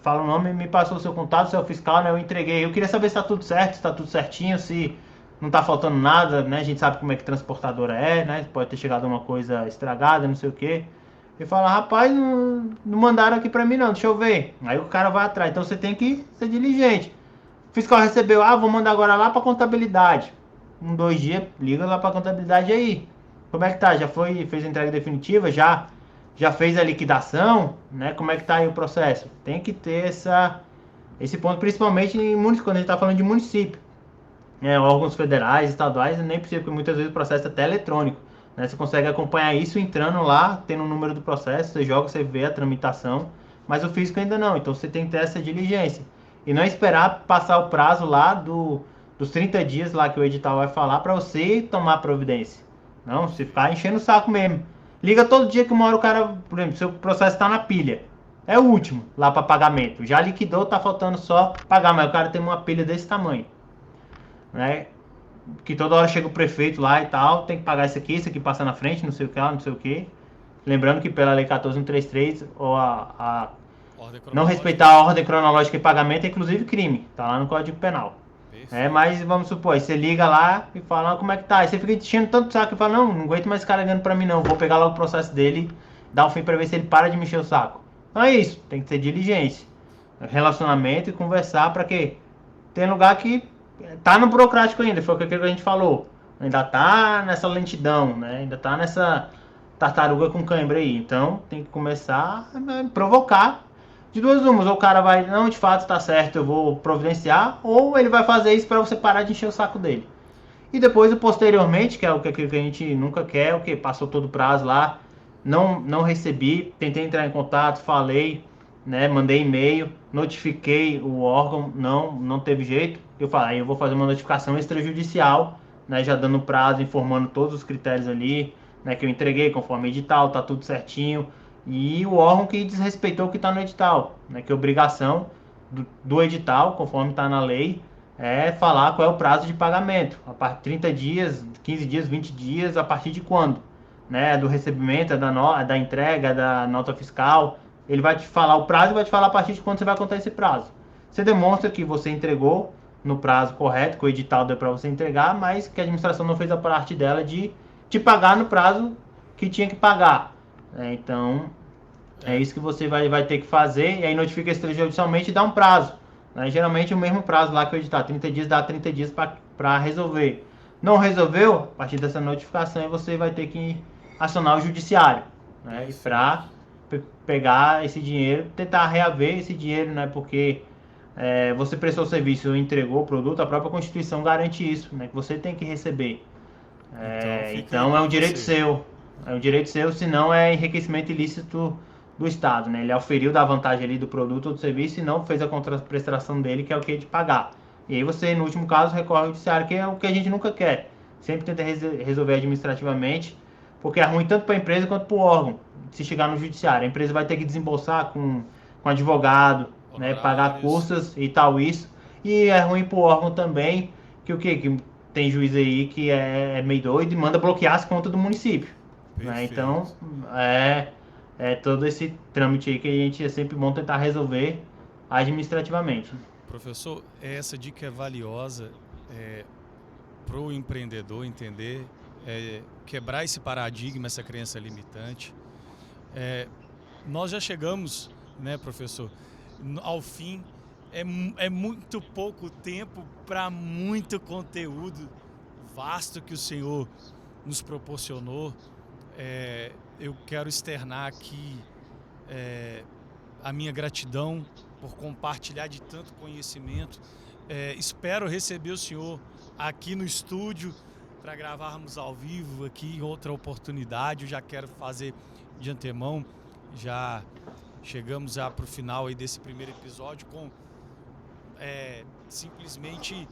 fala o nome, me passou o seu contato, seu fiscal, né? Eu entreguei. Eu queria saber se tá tudo certo, se tá tudo certinho, se não tá faltando nada, né? A gente sabe como é que transportadora é, né? Pode ter chegado uma coisa estragada, não sei o que. Ele fala, rapaz, não mandaram aqui pra mim não, deixa eu ver. Aí o cara vai atrás, então você tem que ser diligente. O fiscal recebeu, vou mandar agora lá pra contabilidade. 2 dias, liga lá pra contabilidade aí. Como é que tá? Já fez a entrega definitiva? Já fez a liquidação? Né? Como é que tá aí o processo? Tem que ter esse ponto, principalmente quando a gente tá falando de município. Órgãos federais, estaduais, nem precisa, porque muitas vezes o processo é até eletrônico. Né? Você consegue acompanhar isso entrando lá, tendo o número do processo, você joga, você vê a tramitação, mas o físico ainda não, então você tem que ter essa diligência. e não esperar passar o prazo lá dos 30 dias lá que o edital vai falar para você tomar providência. Não, você ficar enchendo o saco mesmo. Liga todo dia que uma hora o cara, por exemplo, seu processo está na pilha. É o último lá para pagamento. Já liquidou, tá faltando só pagar, mas o cara tem uma pilha desse tamanho, né? Que toda hora chega o prefeito lá e tal, tem que pagar isso aqui passa na frente, não sei o que lá, não sei o que. Lembrando que pela lei 14.133, ou não respeitar a ordem cronológica de pagamento é inclusive crime, tá lá no Código Penal. Mas vamos supor, aí você liga lá e fala, como é que tá? Aí você fica enchendo tanto saco e fala, não aguento mais esse cara ligando pra mim não, vou pegar logo o processo dele, dar um fim pra ver se ele para de mexer o saco. Então é isso, tem que ter diligência, relacionamento e conversar pra quê? Tem lugar que tá no burocrático ainda, foi aquilo que a gente falou. Ainda tá nessa lentidão, né? Ainda tá nessa tartaruga com cãibra aí. Então tem que começar a provocar de duas umas. Ou o cara vai, não, de fato tá certo, eu vou providenciar, ou ele vai fazer isso para você parar de encher o saco dele. E depois, posteriormente, que é o que a gente nunca quer, o que passou todo o prazo lá, não recebi, tentei entrar em contato, falei, né, mandei e-mail, notifiquei o órgão, não teve jeito. Eu falei, eu vou fazer uma notificação extrajudicial, né, já dando prazo, informando todos os critérios ali, né, que eu entreguei conforme edital, tá tudo certinho. E o órgão que desrespeitou o que está no edital, né, que é obrigação do edital, conforme está na lei, é falar qual é o prazo de pagamento. A partir de 30 dias, 15 dias, 20 dias, a partir de quando? Né, do recebimento, da entrega, da nota fiscal. Ele vai te falar o prazo e vai te falar a partir de quando você vai contar esse prazo. Você demonstra que você entregou no prazo correto, que o edital deu para você entregar, mas que a administração não fez a parte dela de te pagar no prazo que tinha que pagar. Então, é isso que você vai ter que fazer, e aí notifica extrajudicialmente e dá um prazo. Né? Geralmente o mesmo prazo lá que o edital, 30 dias, dá 30 dias para resolver. Não resolveu, a partir dessa notificação você vai ter que acionar o judiciário, né? Para pegar esse dinheiro, tentar reaver esse dinheiro, né? Porque você prestou o serviço, entregou o produto, a própria Constituição garante isso, né? Que você tem que receber. Então é um direito seu. É um direito seu, senão é enriquecimento ilícito do Estado, né? Ele auferiu da vantagem ali do produto ou do serviço e não fez a contraprestação dele, que é o que é de pagar. E aí você, no último caso, recorre ao judiciário, que é o que a gente nunca quer. Sempre tenta resolver administrativamente, porque é ruim tanto para a empresa quanto para o órgão. Se chegar no judiciário, a empresa vai ter que desembolsar com advogado, né? Pagar custas e tal isso. E é ruim para o órgão também, que o quê? Que tem juiz aí que é meio doido e manda bloquear as contas do município. Né? Então, é todo esse trâmite aí que a gente é sempre bom tentar resolver administrativamente. Professor, essa dica é valiosa para o empreendedor entender, quebrar esse paradigma, essa crença limitante. Nós já chegamos, né, professor, ao fim. É muito pouco tempo para muito conteúdo vasto que o Senhor nos proporcionou. Eu quero externar aqui a minha gratidão por compartilhar de tanto conhecimento. Espero receber o senhor aqui no estúdio para gravarmos ao vivo aqui em outra oportunidade. Eu já quero fazer de antemão, já chegamos já para o final aí desse primeiro episódio com simplesmente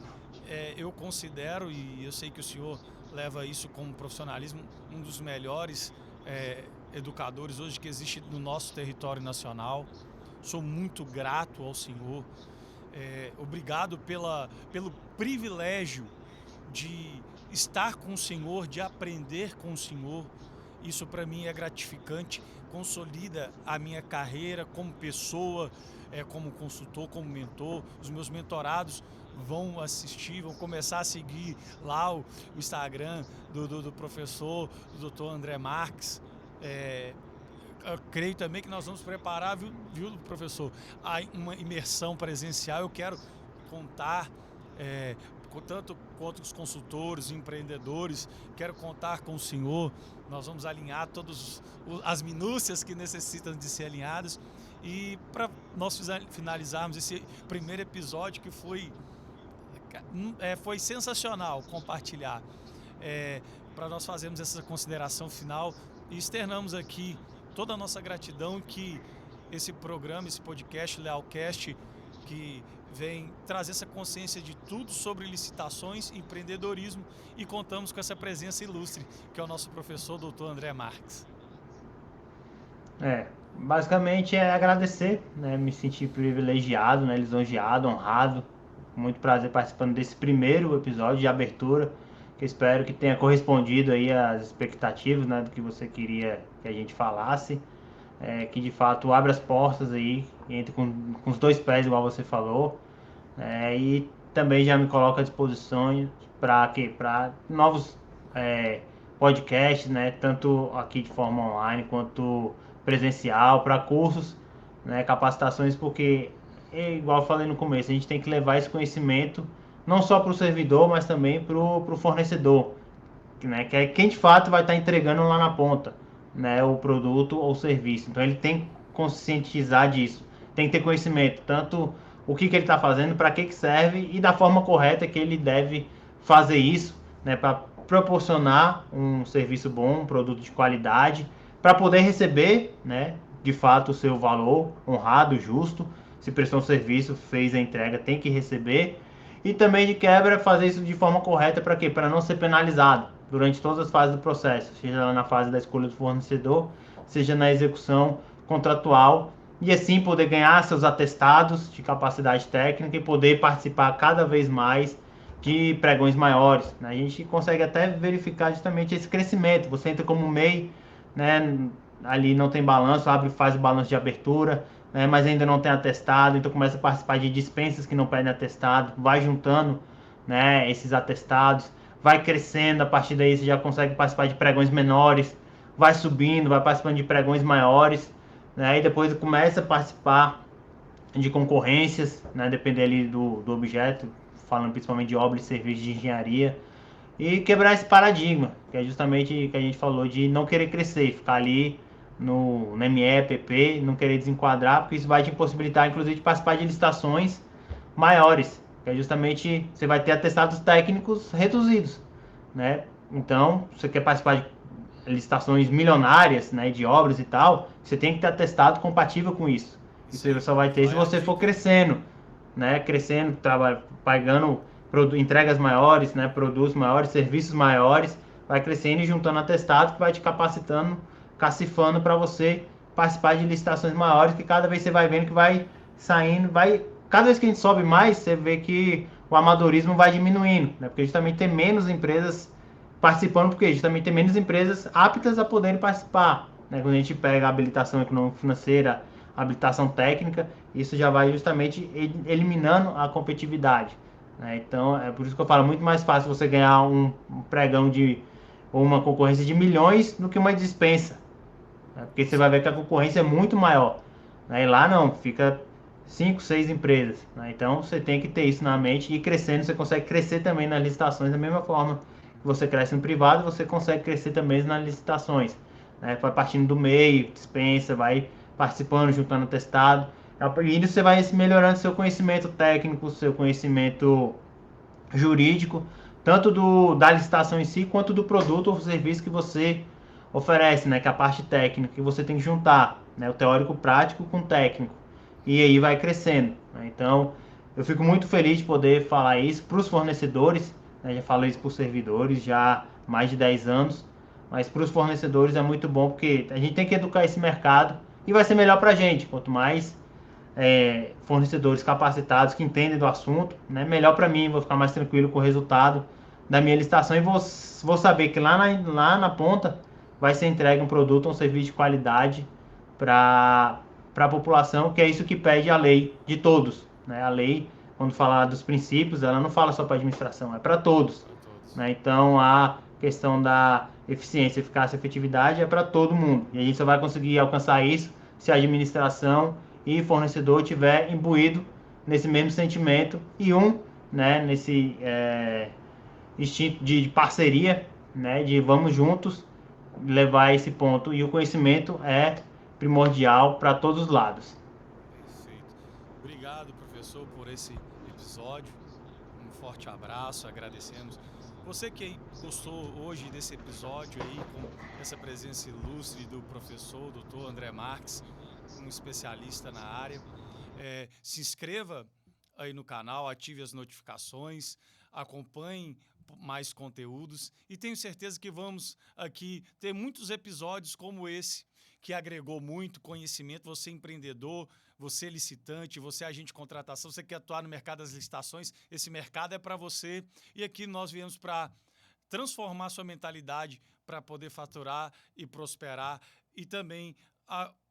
eu considero, e eu sei que o senhor leva isso como profissionalismo, um dos melhores educadores hoje que existe no nosso território nacional. Sou muito grato ao senhor. Obrigado pelo privilégio de estar com o senhor, de aprender com o senhor. Isso para mim é gratificante, consolida a minha carreira como pessoa, como consultor, como mentor. Os meus mentorados vão assistir, vão começar a seguir lá o Instagram do professor, do Dr. André Marques. Eu creio também que nós vamos preparar, viu, professor, uma imersão presencial. Eu quero contar tanto quanto os consultores, empreendedores, quero contar com o senhor. Nós vamos alinhar todas as minúcias que necessitam de ser alinhadas. E para nós finalizarmos esse primeiro episódio, que foi sensacional compartilhar, para nós fazermos essa consideração final e externamos aqui toda a nossa gratidão que esse programa, esse podcast, Lealcast, que vem trazer essa consciência de tudo sobre licitações e empreendedorismo, e contamos com essa presença ilustre, que é o nosso professor Dr. André Marques. Basicamente é agradecer, né? Me sentir privilegiado, né? Lisonjeado, honrado. Muito prazer participando desse primeiro episódio de abertura, que eu espero que tenha correspondido aí às expectativas, né? Do que você queria que a gente falasse. Que de fato abra as portas aí, entre com os dois pés, igual você falou. E também já me coloco à disposição para quê? Para novos podcasts, né? Tanto aqui de forma online quanto presencial, para cursos, né? Capacitações, porque, igual eu falei no começo, a gente tem que levar esse conhecimento não só para o servidor, mas também para o fornecedor, né? Que é quem de fato vai estar entregando lá na ponta, né? O produto ou serviço. Então ele tem que conscientizar disso, tem que ter conhecimento, tanto o que ele está fazendo, para que serve e da forma correta que ele deve fazer isso, né? Para proporcionar um serviço bom, um produto de qualidade, para poder receber, né? De fato o seu valor honrado, justo. Se prestou um serviço, fez a entrega, tem que receber. E também de quebra fazer isso de forma correta para quê? Para não ser penalizado durante todas as fases do processo, seja na fase da escolha do fornecedor, seja na execução contratual, e assim poder ganhar seus atestados de capacidade técnica e poder participar cada vez mais de pregões maiores. A gente consegue até verificar justamente esse crescimento. Você entra como MEI, né, ali não tem balanço, faz o balanço de abertura, né, mas ainda não tem atestado, então começa a participar de dispensas que não pedem atestado, vai juntando, né, esses atestados, vai crescendo, a partir daí você já consegue participar de pregões menores, vai subindo, vai participando de pregões maiores, né, e depois começa a participar de concorrências, né, depender ali do objeto, falando principalmente de obras e serviços de engenharia, e quebrar esse paradigma, que é justamente o que a gente falou de não querer crescer, ficar ali no ME, PP, não querer desenquadrar, porque isso vai te impossibilitar, inclusive, de participar de licitações maiores, que é justamente você vai ter atestados técnicos reduzidos, né? Então, você quer participar de licitações milionárias, né, de obras e tal, você tem que ter atestado compatível com isso. Isso você só vai ter se você for crescendo, né? Crescendo, pagando entregas maiores, né? Produtos maiores, serviços maiores, vai crescendo e juntando atestado que vai te capacitando, cacifando para você participar de licitações maiores, que cada vez você vai vendo que vai saindo, cada vez que a gente sobe mais, você vê que o amadorismo vai diminuindo, né? Porque justamente tem menos empresas participando, porque justamente tem menos empresas aptas a poderem participar, né? Quando a gente pega a habilitação econômico-financeira, habilitação técnica, isso já vai justamente eliminando a competitividade, né? Então é por isso que eu falo, muito mais fácil você ganhar um pregão ou uma concorrência de milhões do que uma dispensa, né? Porque você vai ver que a concorrência é muito maior, né? E lá não, fica 5, 6 empresas, né? Então você tem que ter isso na mente e ir crescendo. Você consegue crescer também nas licitações da mesma forma que você cresce no privado, você consegue crescer também nas licitações, né? Vai partindo do meio, dispensa, vai participando, juntando testado. E isso você vai melhorando seu conhecimento técnico, seu conhecimento jurídico, tanto da licitação em si, quanto do produto ou serviço que você oferece, né? Que é a parte técnica, que você tem que juntar, né? O teórico prático com o técnico. E aí vai crescendo, né? Então, eu fico muito feliz de poder falar isso para os fornecedores, né? Já falei isso para os servidores já há mais de 10 anos, mas para os fornecedores é muito bom, porque a gente tem que educar esse mercado e vai ser melhor para a gente. Quanto mais fornecedores capacitados que entendem do assunto, né? Melhor para mim, vou ficar mais tranquilo com o resultado da minha licitação e vou saber que lá na ponta vai ser entregue um produto ou um serviço de qualidade para a população, que é isso que pede a lei de todos, né? A lei, quando fala dos princípios, ela não fala só para a administração, é para todos, né? Então a questão da eficiência, eficácia e efetividade é para todo mundo, e a gente só vai conseguir alcançar isso se a administração e fornecedor tiver imbuído nesse mesmo sentimento e né, nesse instinto de parceria, né, de vamos juntos levar a esse ponto, e o conhecimento é primordial para todos os lados. Perfeito. Obrigado, professor, por esse episódio. Um forte abraço, agradecemos. Você que gostou hoje desse episódio aí, com essa presença ilustre do professor, doutor André Marques, um especialista na área, se inscreva aí no canal, ative as notificações, acompanhe mais conteúdos e tenho certeza que vamos aqui ter muitos episódios como esse, que agregou muito conhecimento. Você empreendedor, você licitante, você agente de contratação, você quer atuar no mercado das licitações, esse mercado é para você. E aqui nós viemos para transformar sua mentalidade para poder faturar e prosperar e também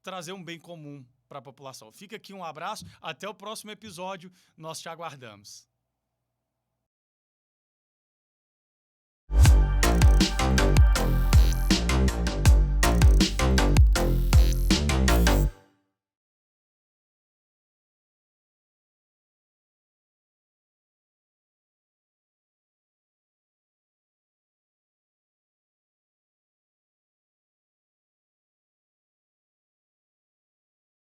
trazer um bem comum para a população. Fica aqui um abraço, até o próximo episódio, nós te aguardamos.